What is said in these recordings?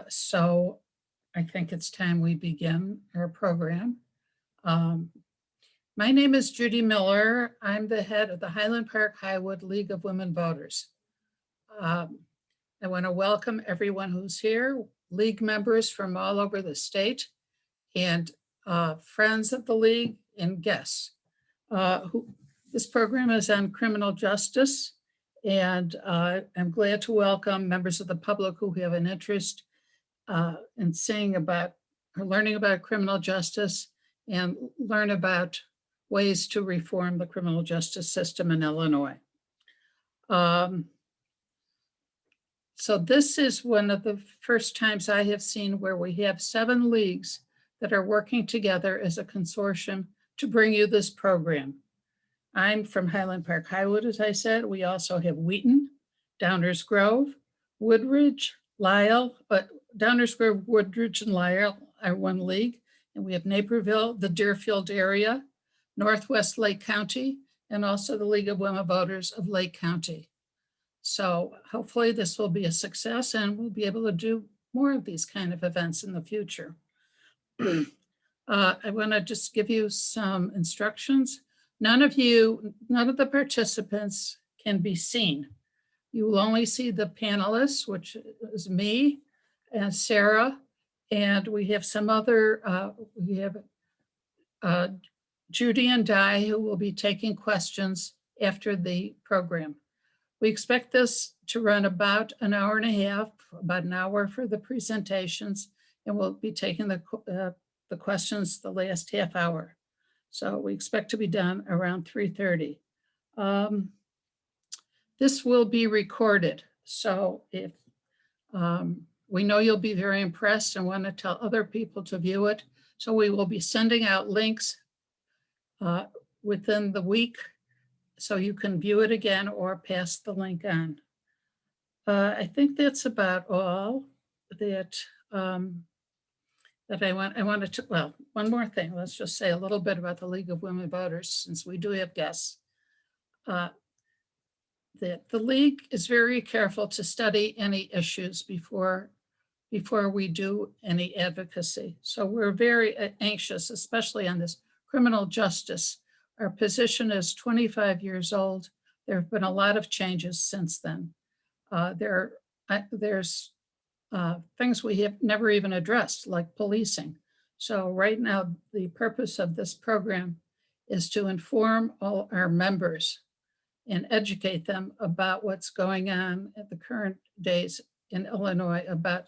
So I think it's time we begin our program. My name is Judy Miller. I'm the head of the Highland Park Highwood League of Women Voters. I want to welcome everyone who's here, league members from all over the state, and friends of the league and guests. This program is on criminal justice, and I'm glad to welcome members of the public who have an interest in seeing about or learning about criminal justice and learn about ways to reform the criminal justice system in Illinois. So this is one of the first times I have seen where we have 7 leagues that are working together as a consortium to bring you this program. I'm from Highland Park Highwood, as I said. We also have Wheaton, Downers Grove, Woodridge, Lisle, but Downers Grove, Woodridge, and Lisle are one league. And we have Naperville, the Deerfield area, Northwest Lake County, and also the League of Women Voters of Lake County. So hopefully this will be a success and we'll be able to do more of these kind of events in the future. I want to just give you some instructions. None of the participants can be seen. You will only see the panelists, which is me and Sarah, and we have some other, we have Judy and Di who will be taking questions after the program. We expect this to run about an hour and a half, about an hour for the presentations, and we'll be taking the questions the last half hour. So we expect to be done around 3:30. This will be recorded. So if we know you'll be very impressed and want to tell other people to view it. So we will be sending out links within the week so you can view it again or pass the link on. I think that's about all that I wanted to, well, one more thing. Let's just say a little bit about the League of Women Voters, since we do have guests. That the League is very careful to study any issues before we do any advocacy. So we're very anxious, especially on this criminal justice. Our position is 25 years old. There have been a lot of changes since then. There's things we have never even addressed, like policing. So right now, the purpose of this program is to inform all our members and educate them about what's going on at the current days in Illinois about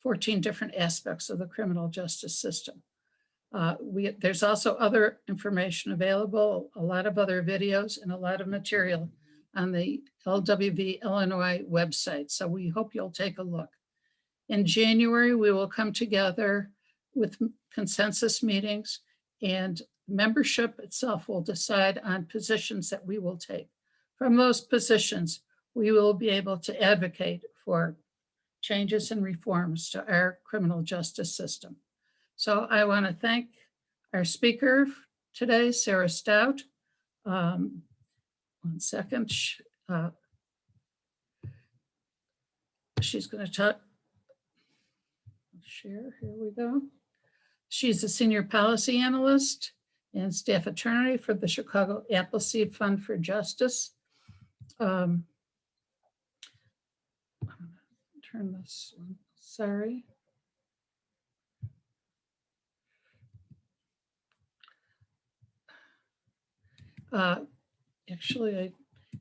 14 different aspects of the criminal justice system. There's also other information available, a lot of other videos and a lot of material on the LWV Illinois website. So we hope you'll take a look. In January, we will come together with consensus meetings, and membership itself will decide on positions that we will take. From those positions, we will be able to advocate for changes and reforms to our criminal justice system. So I want to thank our speaker today, Sarah Staudt. One second. She's going to talk. Share, here we go. She's a senior policy analyst and staff attorney for the Chicago Appleseed Fund for Justice. I'm gonna turn this one, sorry. Actually,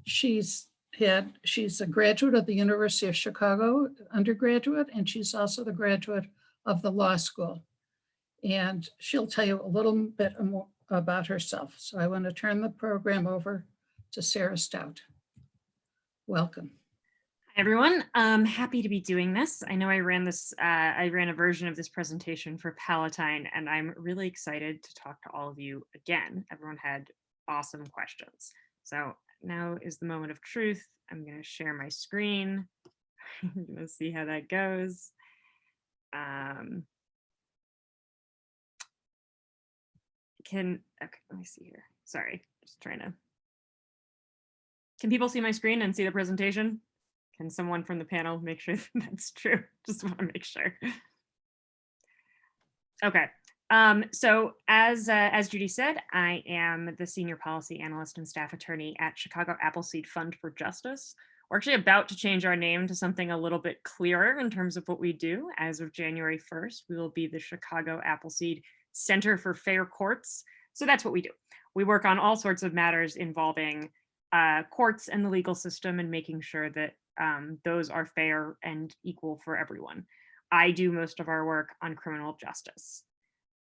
she's a graduate of the University of Chicago, undergraduate, and she's also the graduate of the law school. And she'll tell you a little bit more about herself. So I want to turn the program over to Sarah Staudt. Welcome. Hi, everyone. I'm happy to be doing this. I know I ran a version of this presentation for Palatine, and I'm really excited to talk to all of you again. Everyone had awesome questions. So now is the moment of truth. I'm going to share my screen. I'm going to see how that goes. Okay, let me see here. Sorry, just trying to. Can people see my screen and see the presentation? Can someone from the panel make sure that's true? Just want to make sure. Okay. So as Judy said, I am the senior policy analyst and staff attorney at Chicago Appleseed Fund for Justice. We're actually about to change our name to something a little bit clearer in terms of what we do. As of January 1st, we will be the Chicago Appleseed Center for Fair Courts. So that's what we do. We work on all sorts of matters involving courts and the legal system and making sure that those are fair and equal for everyone. I do most of our work on criminal justice.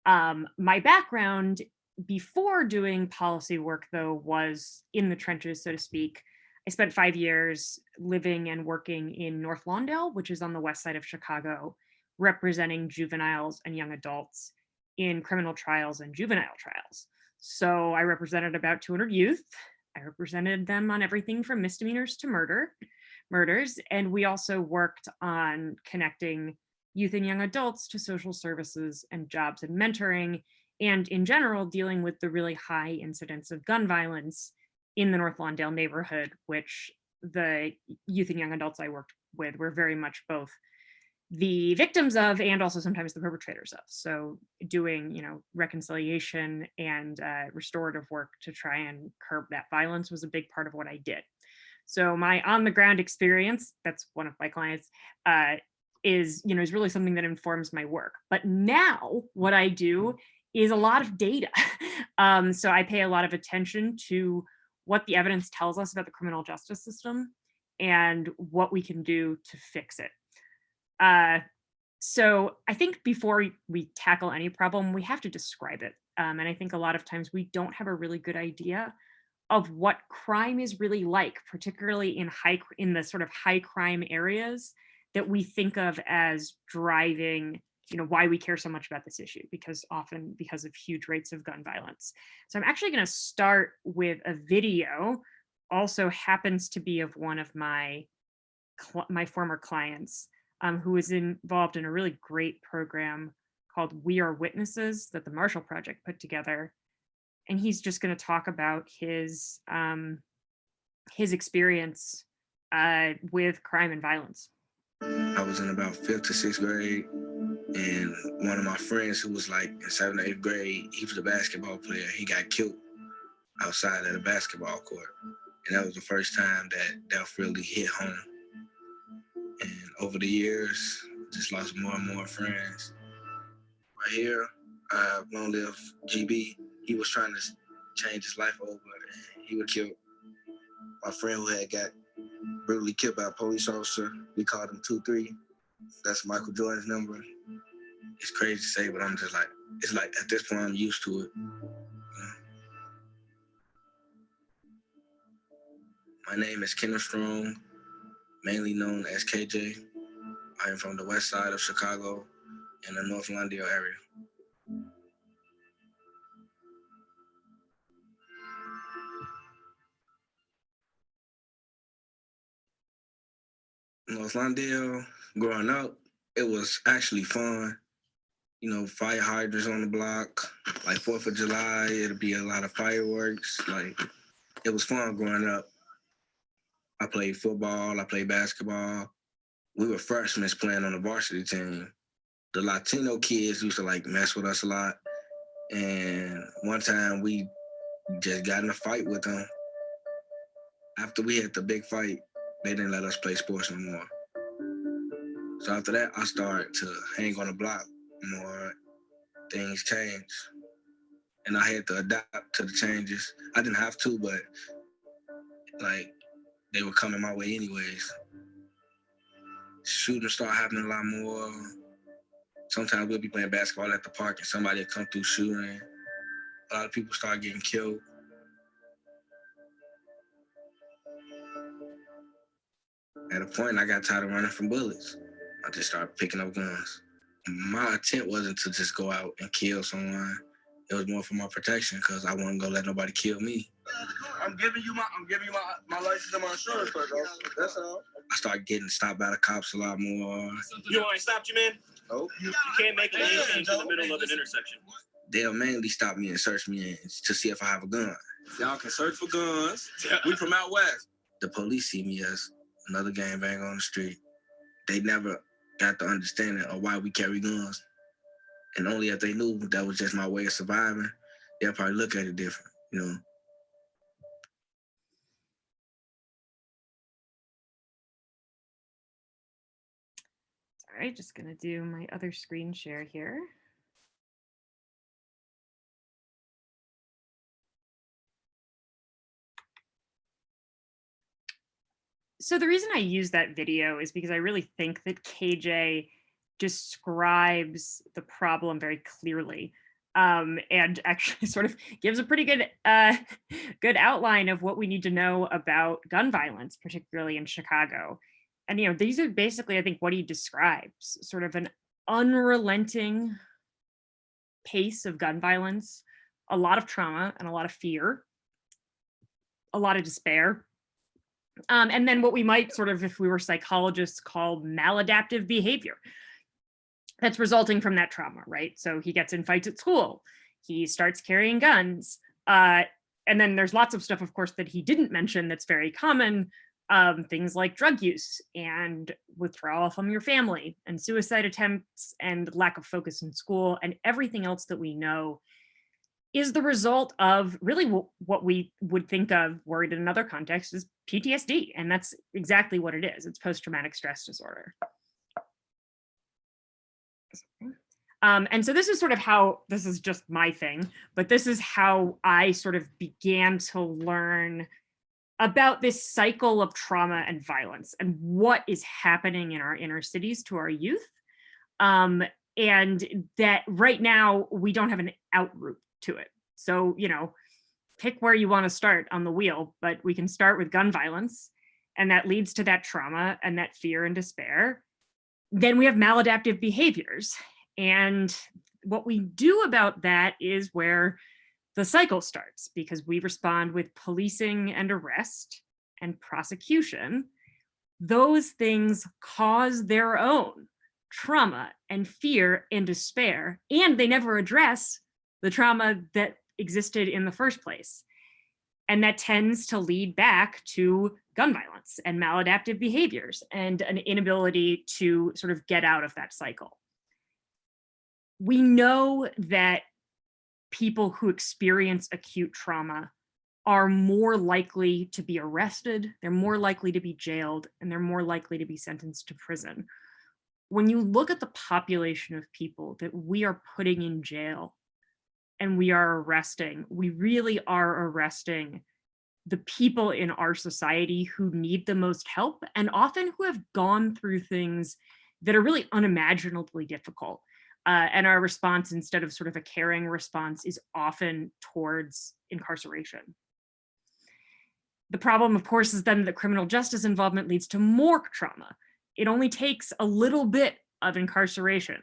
My background before doing policy work, though, was in the trenches, so to speak. I spent 5 years living and working in North Lawndale, which is on the west side of Chicago, representing juveniles and young adults in criminal trials and juvenile trials. So I represented about 200 youth. I represented them on everything from misdemeanors to murders. And we also worked on connecting youth and young adults to social services and jobs and mentoring, and in general, dealing with the really high incidence of gun violence in the North Lawndale neighborhood, which the youth and young adults I worked with were very much both the victims of and also sometimes the perpetrators of. So doing, reconciliation and restorative work to try and curb that violence was a big part of what I did. So my on the ground experience, that's one of my clients, is really something that informs my work. But now what I do is a lot of data. So I pay a lot of attention to what the evidence tells us about the criminal justice system and what we can do to fix it. So I think before we tackle any problem, we have to describe it. And I think a lot of times we don't have a really good idea of what crime is really like, particularly in the sort of high crime areas that we think of as driving, why we care so much about this issue, because of huge rates of gun violence. So I'm actually going to start with a video, also happens to be of one of my former clients, who was involved in a really great program called We Are Witnesses that the Marshall Project put together. And he's just going to talk about his experience with crime and violence. I was in about 5th to 6th grade, and one of my friends who was like in 7th or 8th grade, he was a basketball player. He got killed outside at a basketball court. And that was the first time that death really hit home. And over the years, just lost more and more friends. Right here, long live GB. He was trying to change his life over, and he was killed. My friend who had got brutally killed by a police officer, we called him 2-3. That's Michael Jordan's number. It's crazy to say, but I'm just like, it's like at this point I'm used to it. My name is Kenneth Strong, mainly known as KJ. I am from the west side of Chicago in the North Lawndale area. North Lawndale, growing up, it was actually fun. Fire hydrants on the block, like 4th of July, it'd be a lot of fireworks. Like, it was fun growing up. I played football, I played basketball. We were freshmen playing on the varsity team. The Latino kids used to like mess with us a lot. And one time we just got in a fight with them. After we had the big fight, they didn't let us play sports no more. So after that, I started to hang on the block more. Things changed. And I had to adapt to the changes. I didn't have to, but like, they were coming my way anyways. Shooting started happening a lot more. Sometimes we'll be playing basketball at the park and somebody will come through shooting. A lot of people start getting killed. At a point, I got tired of running from bullets. I just started picking up guns. My intent wasn't to just go out and kill someone. It was more for my protection because I wasn't gonna let nobody kill me. I'm giving you my license and my insurance, bro. That's all. I started getting stopped by the cops a lot more. You know why I stopped you, man? Oh. You can't make a lane change in the middle of an intersection. They'll mainly stop me and search me to see if I have a gun. Y'all can search for guns. We from out west. The police see me as another gangbang on the street. They never got the understanding of why we carry guns. And only if they knew that was just my way of surviving, they'll probably look at it different, you know. All right, just gonna do my other screen share here. So the reason I use that video is because I really think that KJ describes the problem very clearly, and actually sort of gives a pretty good good outline of what we need to know about gun violence, particularly in Chicago. And these are basically, I think, what he describes: sort of an unrelenting pace of gun violence, a lot of trauma and a lot of fear, a lot of despair. And then what we might sort of, if we were psychologists, call maladaptive behavior that's resulting from that trauma, right? So he gets in fights at school, he starts carrying guns, and then there's lots of stuff, of course, that he didn't mention that's very common, things like drug use and withdrawal from your family and suicide attempts and lack of focus in school, and everything else that we know is the result of really what we would think of, worried in another context, is PTSD. And that's exactly what it is. It's post-traumatic stress disorder. And so this is sort of how, this is just my thing, but this is how I sort of began to learn about this cycle of trauma and violence and what is happening in our inner cities to our youth. And that right now we don't have an out route to it. So, pick where you want to start on the wheel, but we can start with gun violence, and that leads to that trauma and that fear and despair. Then we have maladaptive behaviors. And what we do about that is where the cycle starts, because we respond with policing and arrest and prosecution. Those things cause their own trauma and fear and despair, and they never address the trauma that existed in the first place. And that tends to lead back to gun violence and maladaptive behaviors and an inability to sort of get out of that cycle. We know that people who experience acute trauma are more likely to be arrested, they're more likely to be jailed, and they're more likely to be sentenced to prison. When you look at the population of people that we are putting in jail and we are arresting, we really are arresting the people in our society who need the most help, and often who have gone through things that are really unimaginably difficult. And our response, instead of sort of a caring response, is often towards incarceration. The problem, of course, is then that criminal justice involvement leads to more trauma. It only takes a little bit of incarceration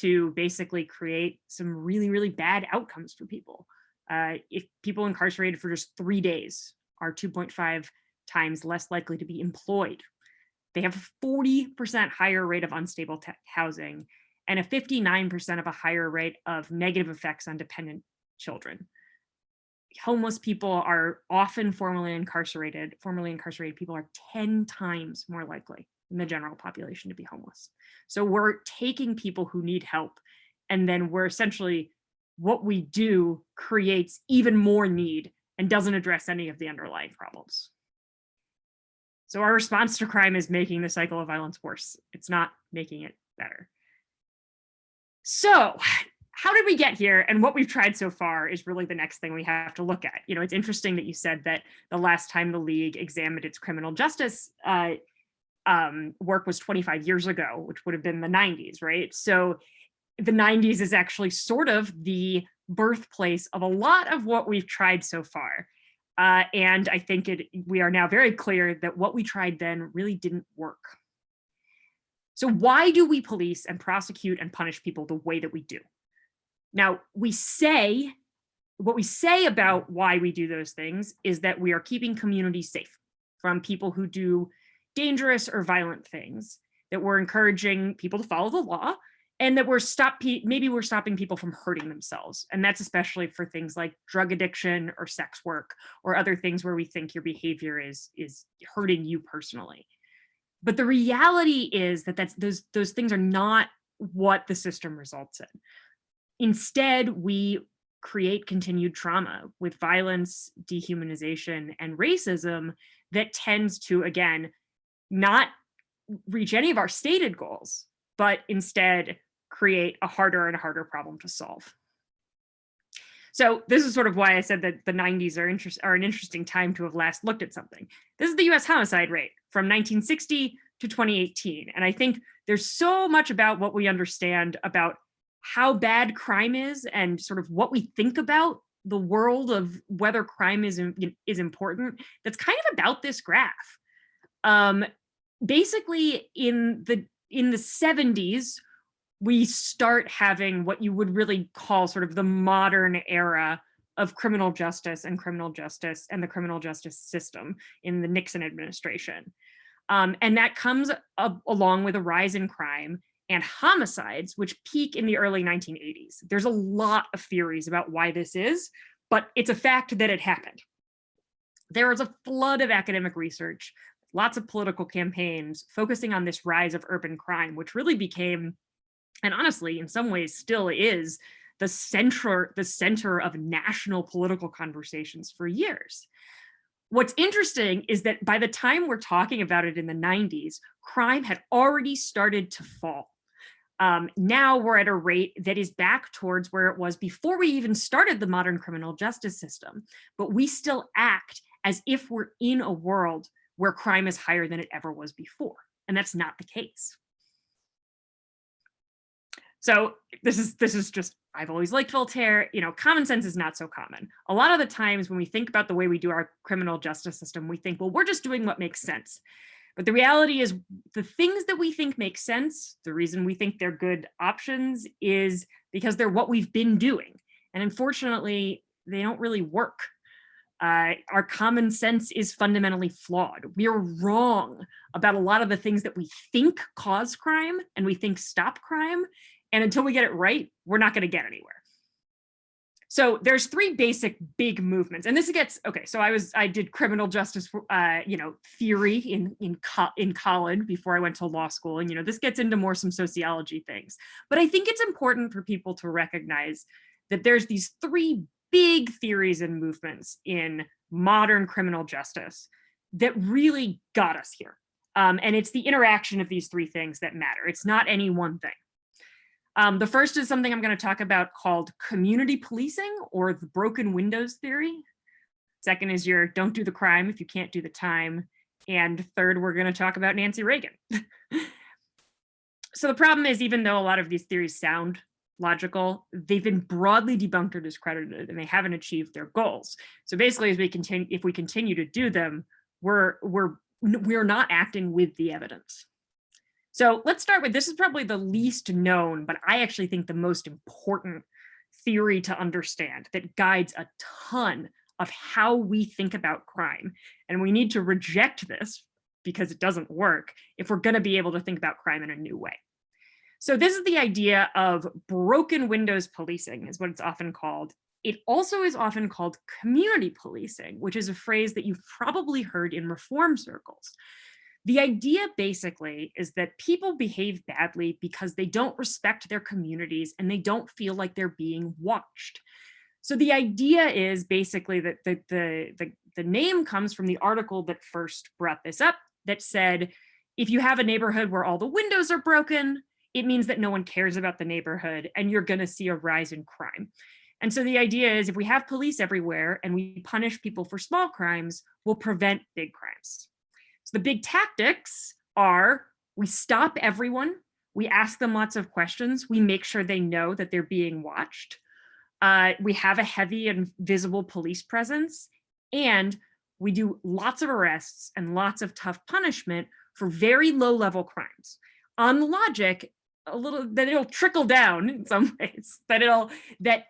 to basically create some really, really bad outcomes for people. If people incarcerated for just 3 days are 2.5 times less likely to be employed. They have a 40% higher rate of unstable housing and a 59% of a higher rate of negative effects on dependent children. Homeless people are often formerly incarcerated. Formerly incarcerated people are 10 times more likely than the general population to be homeless. So we're taking people who need help, and then we're essentially, what we do creates even more need and doesn't address any of the underlying problems. So our response to crime is making the cycle of violence worse. It's not making it better. So how did we get here? And what we've tried so far is really the next thing we have to look at. It's interesting that you said that the last time the League examined its criminal justice work was 25 years ago, which would have been the 90s, right? So the 90s is actually sort of the birthplace of a lot of what we've tried so far. And I think we are now very clear that what we tried then really didn't work. So why do we police and prosecute and punish people the way that we do? Now, what we say about why we do those things is that we are keeping communities safe from people who do dangerous or violent things, that we're encouraging people to follow the law, and that maybe we're stopping people from hurting themselves. And that's especially for things like drug addiction or sex work or other things where we think your behavior is hurting you personally. But the reality is that those things are not what the system results in. Instead, we create continued trauma with violence, dehumanization, and racism that tends to, again, not reach any of our stated goals, but instead create a harder and harder problem to solve. So this is sort of why I said that the 90s are an interesting time to have last looked at something. This is the US homicide rate from 1960 to 2018. And I think there's so much about what we understand about how bad crime is and sort of what we think about the world of whether crime is important that's kind of about this graph. Basically in the 70s, we start having what you would really call sort of the modern era of criminal justice and the criminal justice system in the Nixon administration. And that comes along with a rise in crime and homicides, which peak in the early 1980s. There's a lot of theories about why this is, but it's a fact that it happened. There was a flood of academic research, lots of political campaigns focusing on this rise of urban crime, which really became, and honestly, in some ways still is, the center of national political conversations for years. What's interesting is that by the time we're talking about it in the 90s, crime had already started to fall. Now we're at a rate that is back towards where it was before we even started the modern criminal justice system, but we still act as if we're in a world where crime is higher than it ever was before, and that's not the case. So this is just, I've always liked Voltaire, common sense is not so common. A lot of the times when we think about the way we do our criminal justice system, we think, well, we're just doing what makes sense. But the reality is the things that we think make sense, the reason we think they're good options is because they're what we've been doing. And unfortunately, they don't really work. Our common sense is fundamentally flawed. We are wrong about a lot of the things that we think cause crime and we think stop crime. And until we get it right, we're not going to get anywhere. So there's three basic big movements, and this gets okay. So I did criminal justice, theory in college before I went to law school, and this gets into more some sociology things. But I think it's important for people to recognize that there's these three big theories and movements in modern criminal justice that really got us here, and it's the interaction of these three things that matter. It's not any one thing. The first is something I'm going to talk about called community policing, or the broken windows theory. Second is your don't do the crime if you can't do the time. And third, we're going to talk about Nancy Reagan. So the problem is, even though a lot of these theories sound logical, they've been broadly debunked or discredited, and they haven't achieved their goals. So basically, if we continue to do them, we're not acting with the evidence. So let's start with, this is probably the least known, but I actually think the most important theory to understand that guides a ton of how we think about crime. And we need to reject this because it doesn't work if we're going to be able to think about crime in a new way. So this is the idea of broken windows policing, is what it's often called. It also is often called community policing, which is a phrase that you've probably heard in reform circles. The idea basically is that people behave badly because they don't respect their communities and they don't feel like they're being watched. So the idea is basically that the name comes from the article that first brought this up, that said, if you have a neighborhood where all the windows are broken, it means that no one cares about the neighborhood and you're going to see a rise in crime. And so the idea is, if we have police everywhere and we punish people for small crimes, we'll prevent big crimes. So the big tactics are, we stop everyone, we ask them lots of questions, we make sure they know that they're being watched, we have a heavy and visible police presence, and we do lots of arrests and lots of tough punishment for very low-level crimes. On logic, that it'll trickle down in some ways, that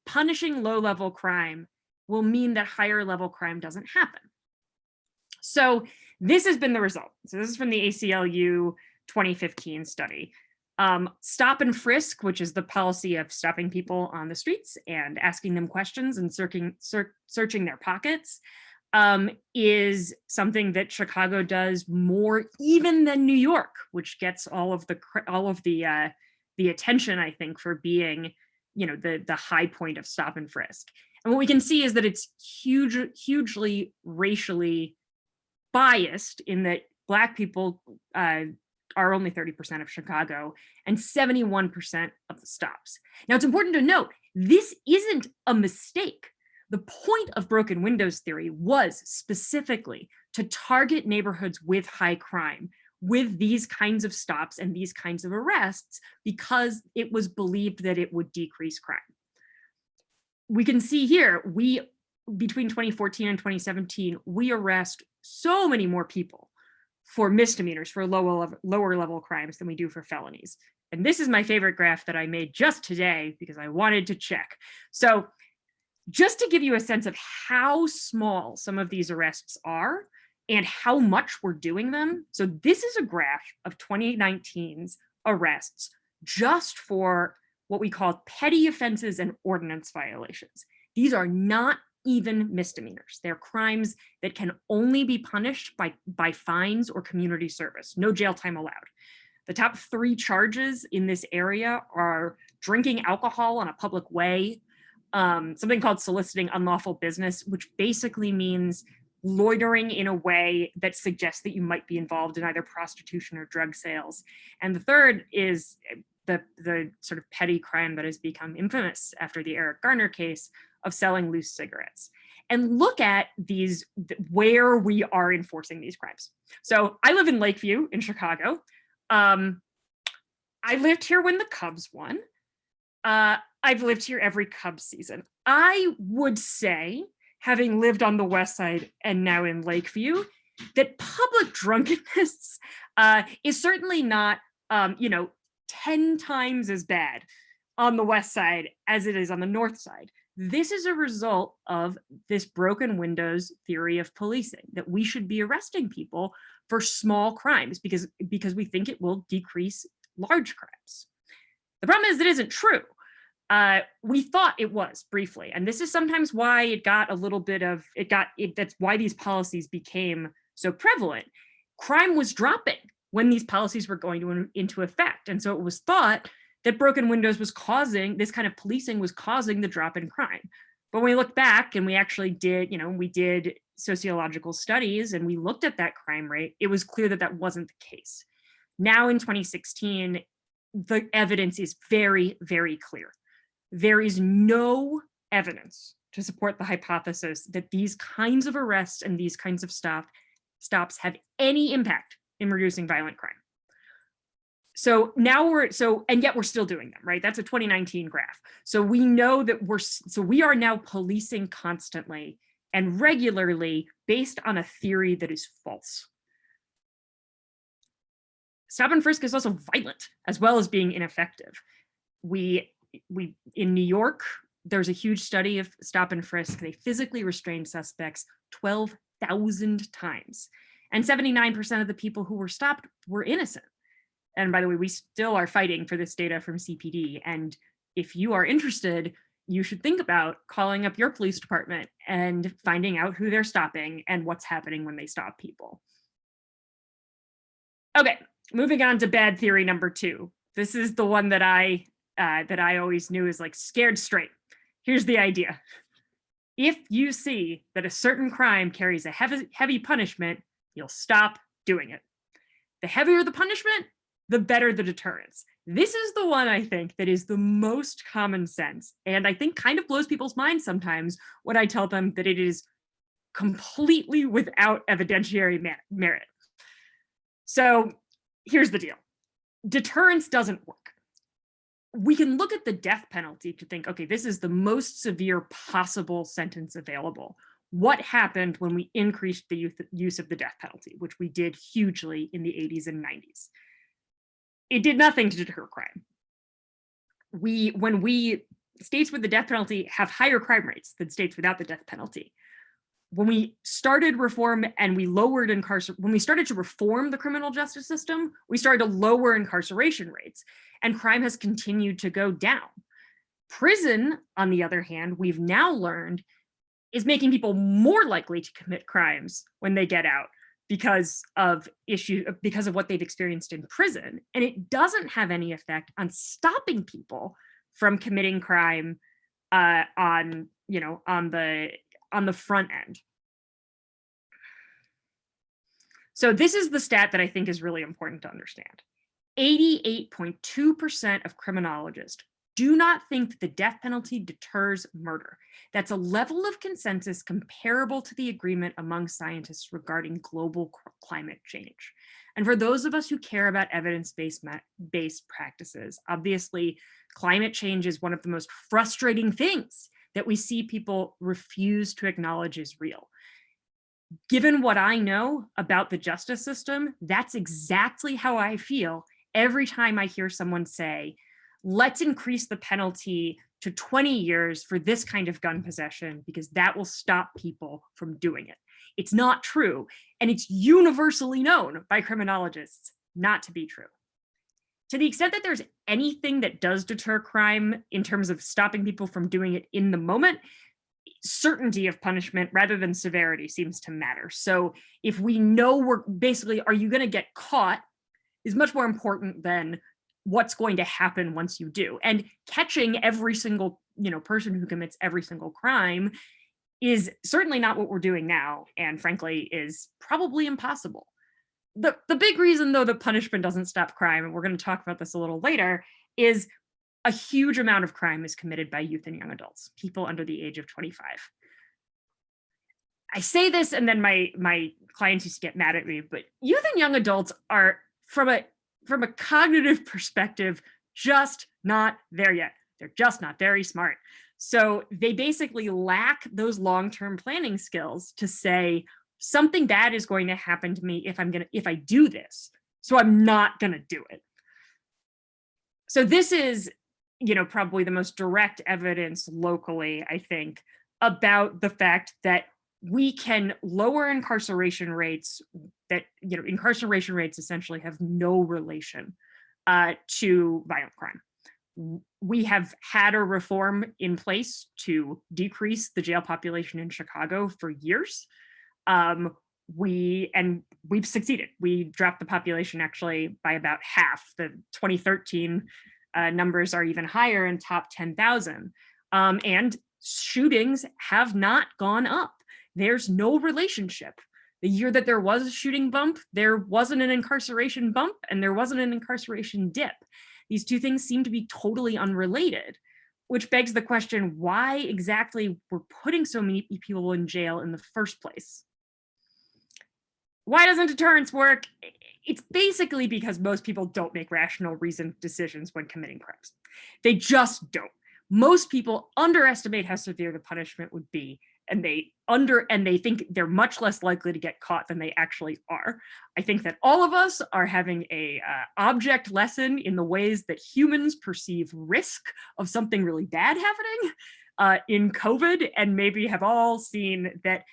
punishing low-level crime will mean that higher-level crime doesn't happen. So this has been the result. So this is from the ACLU 2015 study. Stop and frisk, which is the policy of stopping people on the streets and asking them questions and searching their pockets, is something that Chicago does more even than New York, which gets all of the attention, I think, for being, you know, the high point of stop and frisk. And what we can see is that it's hugely racially biased in that Black people are only 30% of Chicago and 71% of the stops. Now, it's important to note, this isn't a mistake. The point of broken windows theory was specifically to target neighborhoods with high crime with these kinds of stops and these kinds of arrests because it was believed that it would decrease crime. We can see here, between 2014 and 2017, we arrest so many more people for misdemeanors, for lower level crimes than we do for felonies. And this is my favorite graph that I made just today because I wanted to check. So just to give you a sense of how small some of these arrests are and how much we're doing them. So this is a graph of 2019's arrests just for what we call petty offenses and ordinance violations. These are not even misdemeanors. They're crimes that can only be punished by fines or community service, no jail time allowed. The top 3 charges in this area are drinking alcohol on a public way, something called soliciting unlawful business, which basically means loitering in a way that suggests that you might be involved in either prostitution or drug sales. And the third is the sort of petty crime that has become infamous after the Eric Garner case of selling loose cigarettes. And look at these, where we are enforcing these crimes. So I live in Lakeview in Chicago. I lived here when the Cubs won. I've lived here every Cubs season. I would say, having lived on the West Side and now in Lakeview, that public drunkenness is certainly not, 10 times as bad on the West Side as it is on the North Side. This is a result of this broken windows theory of policing, that we should be arresting people for small crimes because we think it will decrease large crimes. The problem is it isn't true. We thought it was briefly, and this is sometimes why it got a little bit of, that's why these policies became so prevalent. Crime was dropping when these policies were going into effect. And so it was thought that broken windows was causing, this kind of policing was causing the drop in crime. But when we look back and we actually did, we did sociological studies and we looked at that crime rate, it was clear that that wasn't the case. Now in 2016, the evidence is very, very clear. There is no evidence to support the hypothesis that these kinds of arrests and these kinds of stops have any impact in reducing violent crime. So now and yet we're still doing them, right? That's a 2019 graph. So we know that we are now policing constantly and regularly based on a theory that is false. Stop and frisk is also violent as well as being ineffective. We in New York, there's a huge study of stop and frisk. They physically restrained suspects 12,000 times. And 79% of the people who were stopped were innocent. And by the way, we still are fighting for this data from CPD. And if you are interested, you should think about calling up your police department and finding out who they're stopping and what's happening when they stop people. Okay, moving on to bad theory number 2. This is the one that I always knew is like scared straight. Here's the idea. If you see that a certain crime carries a heavy punishment, you'll stop doing it. The heavier the punishment, the better the deterrence. This is the one I think that is the most common sense, and I think kind of blows people's minds sometimes when I tell them that it is completely without evidentiary merit. So here's the deal. Deterrence doesn't work. We can look at the death penalty to think, okay, this is the most severe possible sentence available. What happened when we increased the use of the death penalty, which we did hugely in the 80s and 90s? It did nothing to deter crime. States with the death penalty have higher crime rates than states without the death penalty. when we started reform and we lowered when we started to reform the criminal justice system, we started to lower incarceration rates, and crime has continued to go down. Prison, on the other hand, we've now learned is making people more likely to commit crimes when they get out because of what they've experienced in prison. And it doesn't have any effect on stopping people from committing crime on the front end. So this is the stat that I think is really important to understand. 88.2% of criminologists do not think that the death penalty deters murder. That's a level of consensus comparable to the agreement among scientists regarding global climate change. And for those of us who care about evidence-based practices, obviously climate change is one of the most frustrating things that we see people refuse to acknowledge is real. Given what I know about the justice system, that's exactly how I feel every time I hear someone say, let's increase the penalty to 20 years for this kind of gun possession because that will stop people from doing it. It's not true, and it's universally known by criminologists not to be true. To the extent that there's anything that does deter crime in terms of stopping people from doing it in the moment, certainty of punishment rather than severity seems to matter. So if we know are you going to get caught is much more important than what's going to happen once you do. And catching every single person who commits every single crime is certainly not what we're doing now, and frankly is probably impossible. The big reason, though, that punishment doesn't stop crime, and we're going to talk about this a little later, is a huge amount of crime is committed by youth and young adults, people under the age of 25. I say this, and then my clients used to get mad at me, but youth and young adults are, from a cognitive perspective, just not there yet. They're just not very smart. So they basically lack those long-term planning skills to say something bad is going to happen to me if I do this. So I'm not going to do it. So this is, probably the most direct evidence locally, I think, about the fact that we can lower incarceration rates, that incarceration rates essentially have no relation to violent crime. We have had a reform in place to decrease the jail population in Chicago for years. We've succeeded. We dropped the population actually by about half. The 2013 numbers are even higher in top 10,000. And shootings have not gone up. There's no relationship. The year that there was a shooting bump, there wasn't an incarceration bump and there wasn't an incarceration dip. These two things seem to be totally unrelated, which begs the question, why exactly we're putting so many people in jail in the first place? Why doesn't deterrence work? It's basically because most people don't make rational, reasoned decisions when committing crimes. They just don't. Most people underestimate how severe the punishment would be, and they think they're much less likely to get caught than they actually are. I think that all of us are having a object lesson in the ways that humans perceive risk of something really bad happening in COVID, and maybe have all seen that,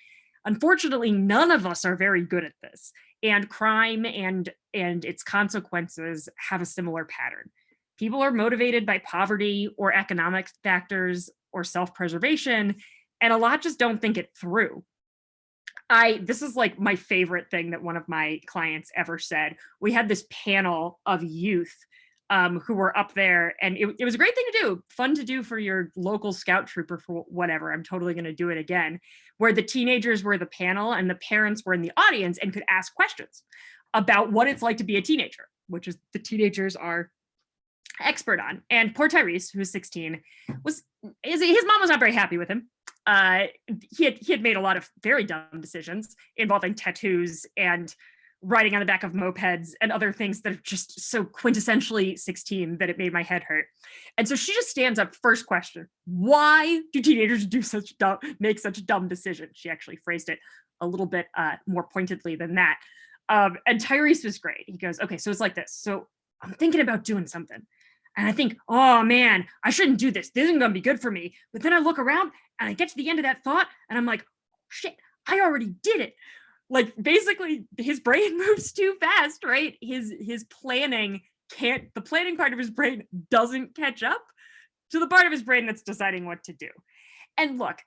unfortunately, none of us are very good at this. And crime and its consequences have a similar pattern. People are motivated by poverty or economic factors or self-preservation, and a lot just don't think it through. This is like my favorite thing that one of my clients ever said. We had this panel of youth who were up there, and it was a great thing to do, fun to do for your local scout troop or for whatever. I'm totally going to do it again, where the teenagers were the panel and the parents were in the audience and could ask questions about what it's like to be a teenager, which is the teenagers are expert on. And poor Tyrese, who was 16, his mom was not very happy with him. He had made a lot of very dumb decisions involving tattoos and riding on the back of mopeds and other things that are just so quintessentially 16 that it made my head hurt. And so she just stands up, first question, why do teenagers make such dumb decisions? She actually phrased it a little bit more pointedly than that. And Tyrese was great. He goes, okay, so it's like this. So I'm thinking about doing something. And I think, oh man, I shouldn't do this. This isn't gonna be good for me. But then I look around and I get to the end of that thought and I'm like, shit, I already did it. Like basically his brain moves too fast, right? His planning the planning part of his brain doesn't catch up to the part of his brain that's deciding what to do. And look,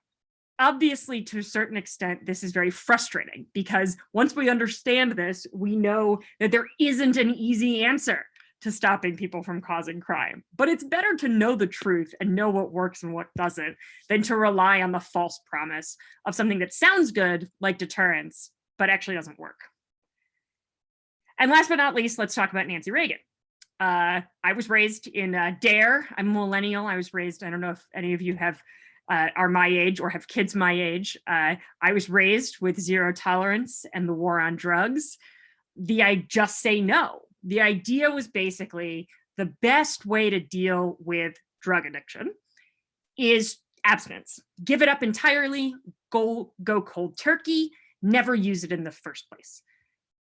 obviously to a certain extent, this is very frustrating because once we understand this, we know that there isn't an easy answer to stopping people from causing crime. But it's better to know the truth and know what works and what doesn't than to rely on the false promise of something that sounds good, like deterrence, but actually doesn't work. And last but not least, let's talk about Nancy Reagan. I was raised in DARE. I'm a millennial. I was raised, I don't know if any of you are my age or have kids my age. I was raised with zero tolerance and the war on drugs. I just say no. The idea was basically the best way to deal with drug addiction is abstinence. Give it up entirely, go cold turkey, never use it in the first place.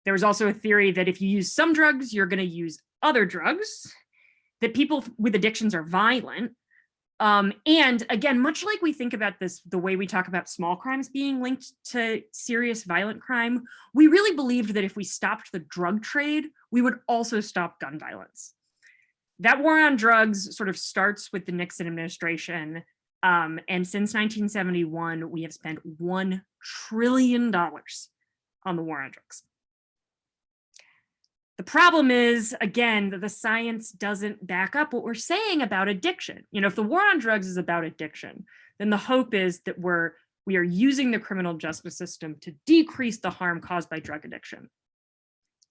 There was also a theory that if you use some drugs, you're going to use other drugs, that people with addictions are violent. And again, much like we think about this, the way we talk about small crimes being linked to serious violent crime, we really believed that if we stopped the drug trade, we would also stop gun violence. That war on drugs sort of starts with the Nixon administration. And since 1971, we have spent $1 trillion on the war on drugs. The problem is, again, that the science doesn't back up what we're saying about addiction. You know, if the war on drugs is about addiction, then the hope is that we are using the criminal justice system to decrease the harm caused by drug addiction.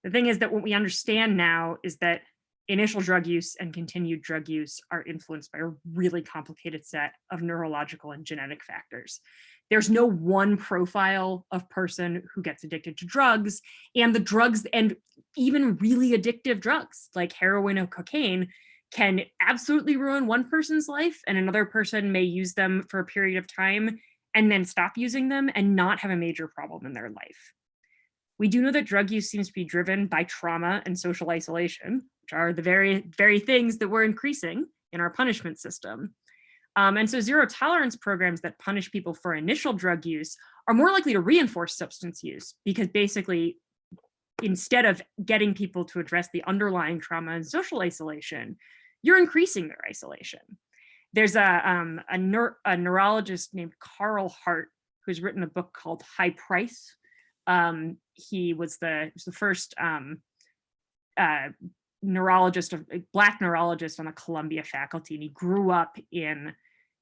The thing is that what we understand now is that initial drug use and continued drug use are influenced by a really complicated set of neurological and genetic factors. There's no one profile of person who gets addicted to drugs, and the drugs, and even really addictive drugs like heroin or cocaine, can absolutely ruin one person's life, and another person may use them for a period of time and then stop using them and not have a major problem in their life. We do know that drug use seems to be driven by trauma and social isolation, which are the very things that we're increasing in our punishment system. And so zero tolerance programs that punish people for initial drug use are more likely to reinforce substance use, because basically, instead of getting people to address the underlying trauma and social isolation, you're increasing their isolation. There's a neurologist named Carl Hart who's written a book called High Price. He was the first neurologist, Black neurologist on the Columbia faculty, and he grew up in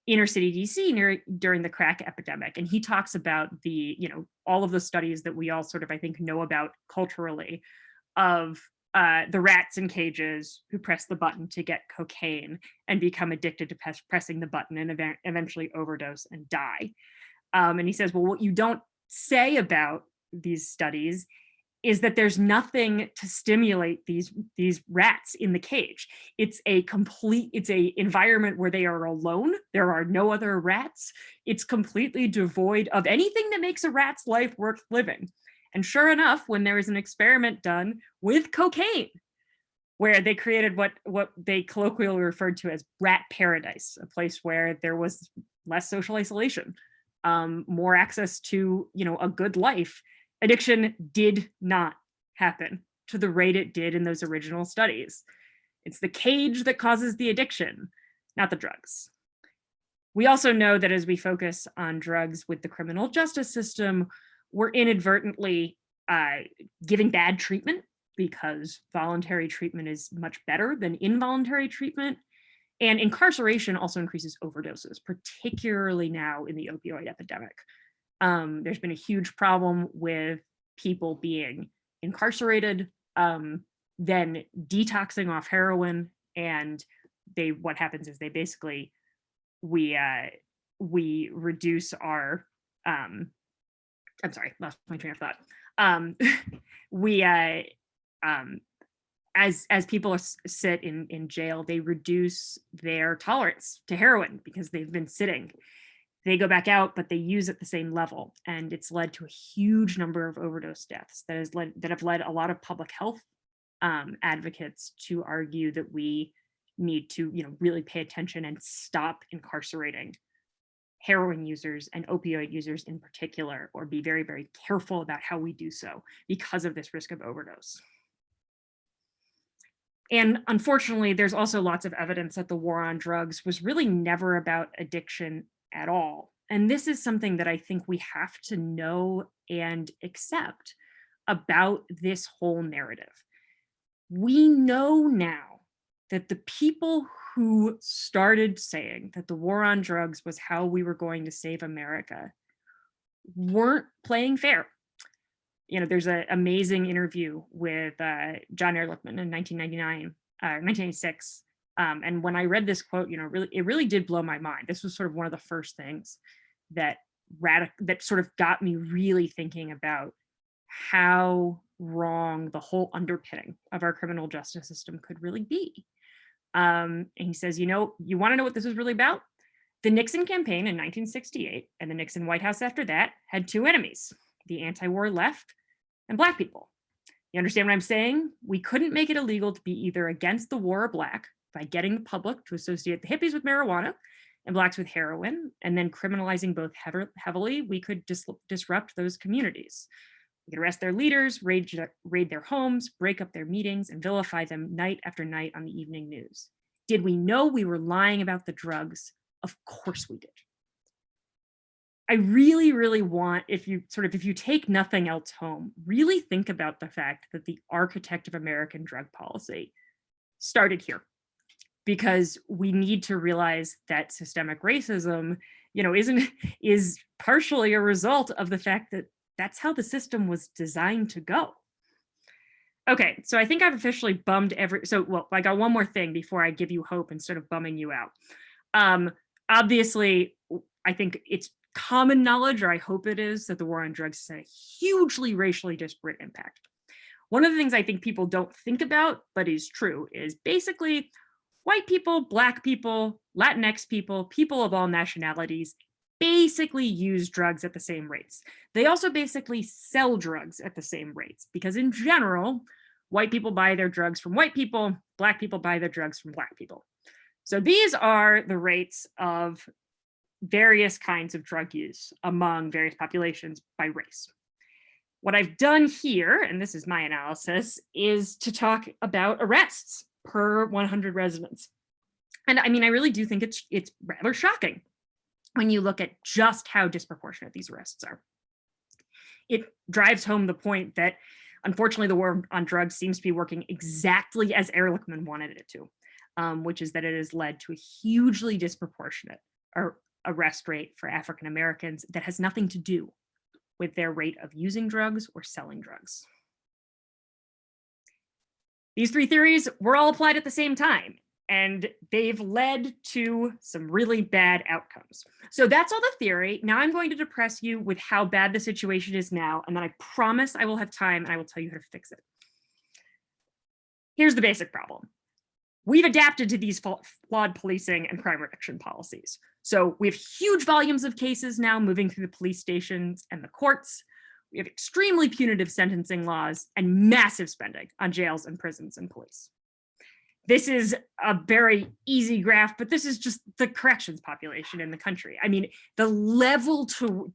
inner city DC during the crack epidemic. And he talks about all of the studies that we all sort of, I think, know about culturally of the rats in cages who press the button to get cocaine and become addicted to pressing the button and eventually overdose and die. And he says, well, what you don't say about these studies is that there's nothing to stimulate these rats in the cage. It's a environment where they are alone. There are no other rats. It's completely devoid of anything that makes a rat's life worth living. And sure enough, when there was an experiment done with cocaine, where they created what they colloquially referred to as rat paradise, a place where there was less social isolation, more access to a good life, addiction did not happen to the rate it did in those original studies. It's the cage that causes the addiction, not the drugs. We also know that as we focus on drugs with the criminal justice system, we're inadvertently giving bad treatment, because voluntary treatment is much better than involuntary treatment. And incarceration also increases overdoses, particularly now in the opioid epidemic. There's been a huge problem with people being incarcerated, then detoxing off heroin, and what happens is they basically, we reduce our, I'm sorry, lost my train of thought. As people sit in jail, they reduce their tolerance to heroin because they've been sitting. They go back out, but they use at the same level. And it's led to a huge number of overdose deaths that have led a lot of public health advocates to argue that we need to really pay attention and stop incarcerating heroin users and opioid users in particular, or be very, very careful about how we do so because of this risk of overdose. And unfortunately, there's also lots of evidence that the war on drugs was really never about addiction at all. And this is something that I think we have to know and accept about this whole narrative. We know now that the people who started saying that the war on drugs was how we were going to save America weren't playing fair. You know, there's an amazing interview with John Ehrlichman in 1996. And when I read this quote, you know, it really did blow my mind. This was sort of one of the first things that sort of got me really thinking about how wrong the whole underpinning of our criminal justice system could really be. And he says, you know, you want to know what this was really about? The Nixon campaign in 1968 and the Nixon White House after that had two enemies, the anti-war left and Black people. You understand what I'm saying? We couldn't make it illegal to be either against the war or Black by getting the public to associate the hippies with marijuana and Blacks with heroin, and then criminalizing both heavily, we could disrupt those communities. We could arrest their leaders, raid their homes, break up their meetings, and vilify them night after night on the evening news. Did we know we were lying about the drugs? Of course we did. I really, really want, if you take nothing else home, really think about the fact that the architect of American drug policy started here, because we need to realize that systemic racism, you know, is partially a result of the fact that that's how the system was designed to go. Okay, so I think I've officially bummed well, I got one more thing before I give you hope instead of bumming you out. Obviously, I think it's common knowledge, or I hope it is, that the war on drugs has a hugely racially disparate impact. One of the things I think people don't think about, but is true, is basically white people, Black people, Latinx people, people of all nationalities basically use drugs at the same rates. They also basically sell drugs at the same rates, because in general, white people buy their drugs from white people, Black people buy their drugs from Black people. So these are the rates of various kinds of drug use among various populations by race. What I've done here, and this is my analysis, is to talk about arrests per 100 residents. And I mean, I really do think it's rather shocking when you look at just how disproportionate these arrests are. It drives home the point that, unfortunately, the war on drugs seems to be working exactly as Ehrlichman wanted it to, which is that it has led to a hugely disproportionate arrest rate for African Americans that has nothing to do with their rate of using drugs or selling drugs. These three theories were all applied at the same time, and they've led to some really bad outcomes. So that's all the theory. Now I'm going to depress you with how bad the situation is now, and then I promise I will have time and I will tell you how to fix it. Here's the basic problem. We've adapted to these flawed policing and crime reduction policies. So we have huge volumes of cases now moving through the police stations and the courts. We have extremely punitive sentencing laws and massive spending on jails and prisons and police. This is a very easy graph, but this is just the corrections population in the country. I mean, the level to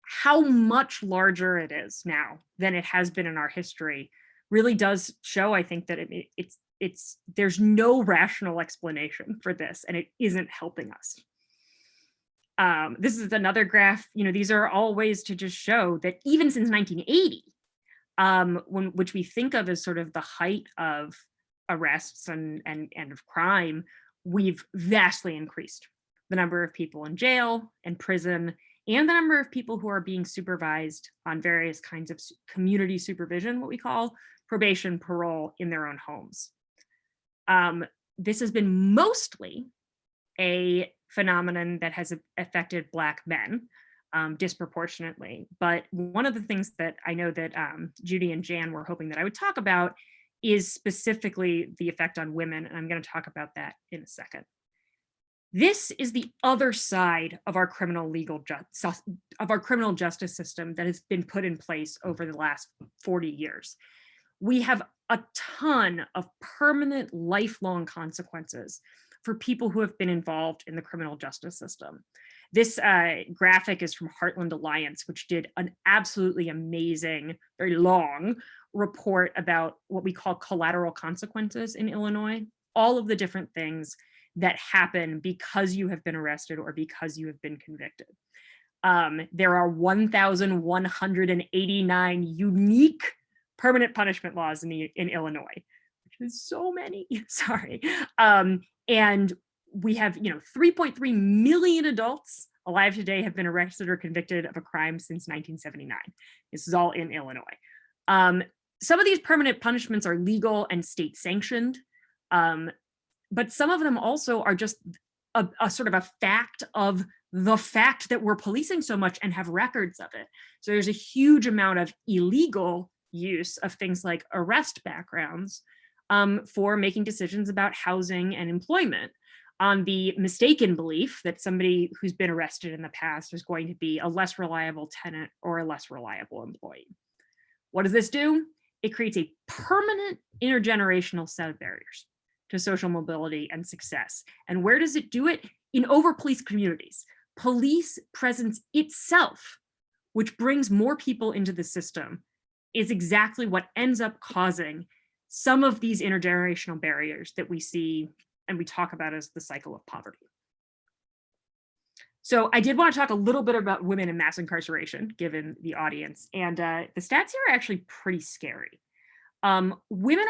how much larger it is now than it has been in our history really does show, I think, that there's no rational explanation for this, and it isn't helping us. This is another graph. You know, these are all ways to just show that even since 1980, which we think of as sort of the height of arrests and of crime, we've vastly increased the number of people in jail and prison, and the number of people who are being supervised on various kinds of community supervision, what we call probation, parole, in their own homes. This has been mostly a phenomenon that has affected Black men disproportionately. But one of the things that I know that Judy and Jan were hoping that I would talk about is specifically the effect on women, and I'm going to talk about that in a second. This is the other side of our criminal justice system that has been put in place over the last 40 years. We have a ton of permanent, lifelong consequences for people who have been involved in the criminal justice system. This graphic is from Heartland Alliance, which did an absolutely amazing, very long report about what we call collateral consequences in Illinois, all of the different things that happen because you have been arrested or because you have been convicted. There are 1,189 unique permanent punishment laws in Illinois, which is so many, sorry. And we have, 3.3 million adults alive today have been arrested or convicted of a crime since 1979. This is all in Illinois. Some of these permanent punishments are legal and state sanctioned, but some of them also are just a sort of a fact of the fact that we're policing so much and have records of it. So there's a huge amount of illegal use of things like arrest backgrounds for making decisions about housing and employment, on the mistaken belief that somebody who's been arrested in the past is going to be a less reliable tenant or a less reliable employee. What does this do? It creates a permanent intergenerational set of barriers to social mobility and success. And where does it do it? In over-policed communities. Police presence itself, which brings more people into the system, is exactly what ends up causing some of these intergenerational barriers that we see and we talk about as the cycle of poverty. So I did want to talk a little bit about women in mass incarceration, given the audience, and the stats here are actually pretty scary. Women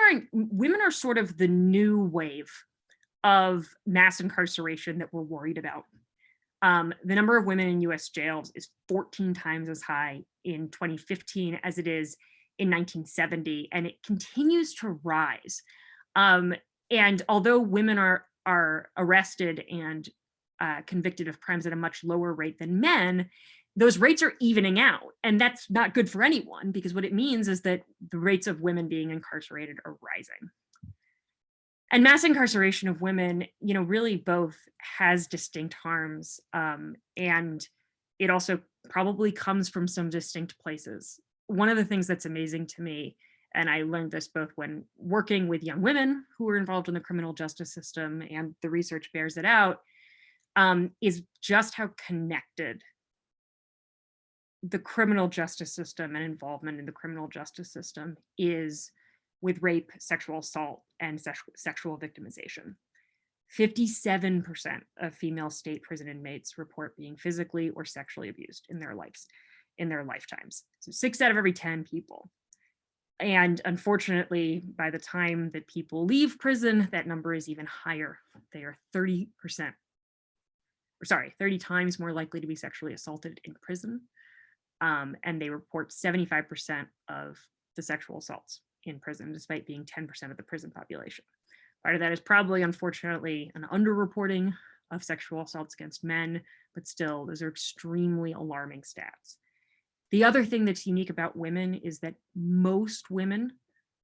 are sort of the new wave of mass incarceration that we're worried about. The number of women in US jails is 14 times as high in 2015 as it is in 1970, and it continues to rise. And although women are arrested and convicted of crimes at a much lower rate than men, those rates are evening out. And that's not good for anyone, because what it means is that the rates of women being incarcerated are rising. And mass incarceration of women, really both has distinct harms, and it also probably comes from some distinct places. One of the things that's amazing to me, and I learned this both when working with young women who are involved in the criminal justice system, and the research bears it out, is just how connected the criminal justice system and involvement in the criminal justice system is with rape, sexual assault, and sexual victimization. 57% of female state prison inmates report being physically or sexually abused in their lifetimes. So 6 out of every 10 people. And unfortunately, by the time that people leave prison, that number is even higher. They are 30 times more likely to be sexually assaulted in prison. And they report 75% of the sexual assaults in prison, despite being 10% of the prison population. Part of that is probably, unfortunately, an underreporting of sexual assaults against men, but still, those are extremely alarming stats. The other thing that's unique about women is that most women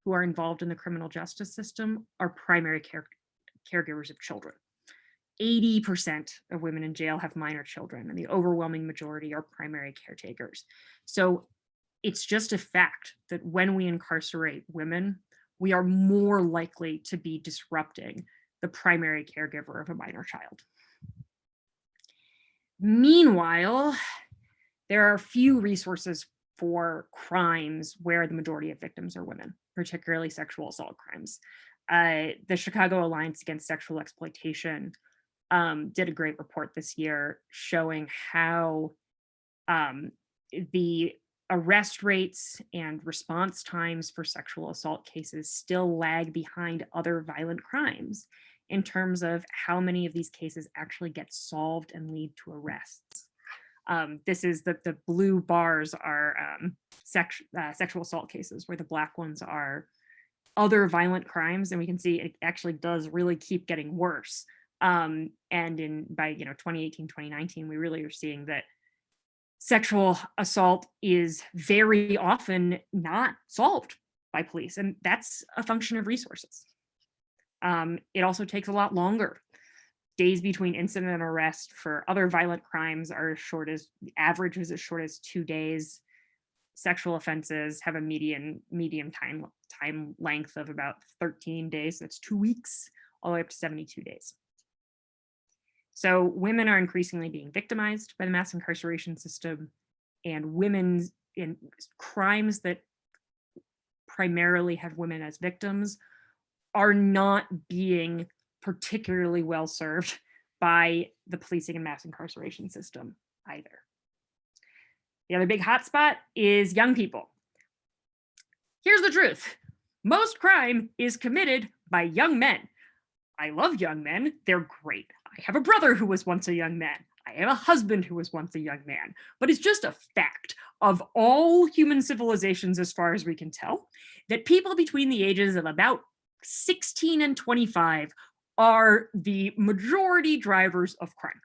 who are involved in the criminal justice system are primary caregivers of children. 80% of women in jail have minor children, and the overwhelming majority are primary caretakers. So it's just a fact that when we incarcerate women, we are more likely to be disrupting the primary caregiver of a minor child. Meanwhile, there are few resources for crimes where the majority of victims are women, particularly sexual assault crimes. The Chicago Alliance Against Sexual Exploitation did a great report this year showing how the arrest rates and response times for sexual assault cases still lag behind other violent crimes in terms of how many of these cases actually get solved and lead to arrests. This is the blue bars are sexual assault cases, where the black ones are other violent crimes, and we can see it actually does really keep getting worse. And by 2018, 2019, we really are seeing that sexual assault is very often not solved by police, and that's a function of resources. It also takes a lot longer. Days between incident and arrest for other violent crimes are as short as, the average is as short as 2 days. Sexual offenses have a median time length of about 13 days. That's 2 weeks, all the way up to 72 days. So women are increasingly being victimized by the mass incarceration system, and women's in crimes that primarily have women as victims are not being particularly well served by the policing and mass incarceration system either. The other big hotspot is young people. Here's the truth. Most crime is committed by young men. I love young men. They're great. I have a brother who was once a young man. I have a husband who was once a young man. But it's just a fact of all human civilizations, as far as we can tell, that people between the ages of about 16 and 25 are the majority drivers of crime.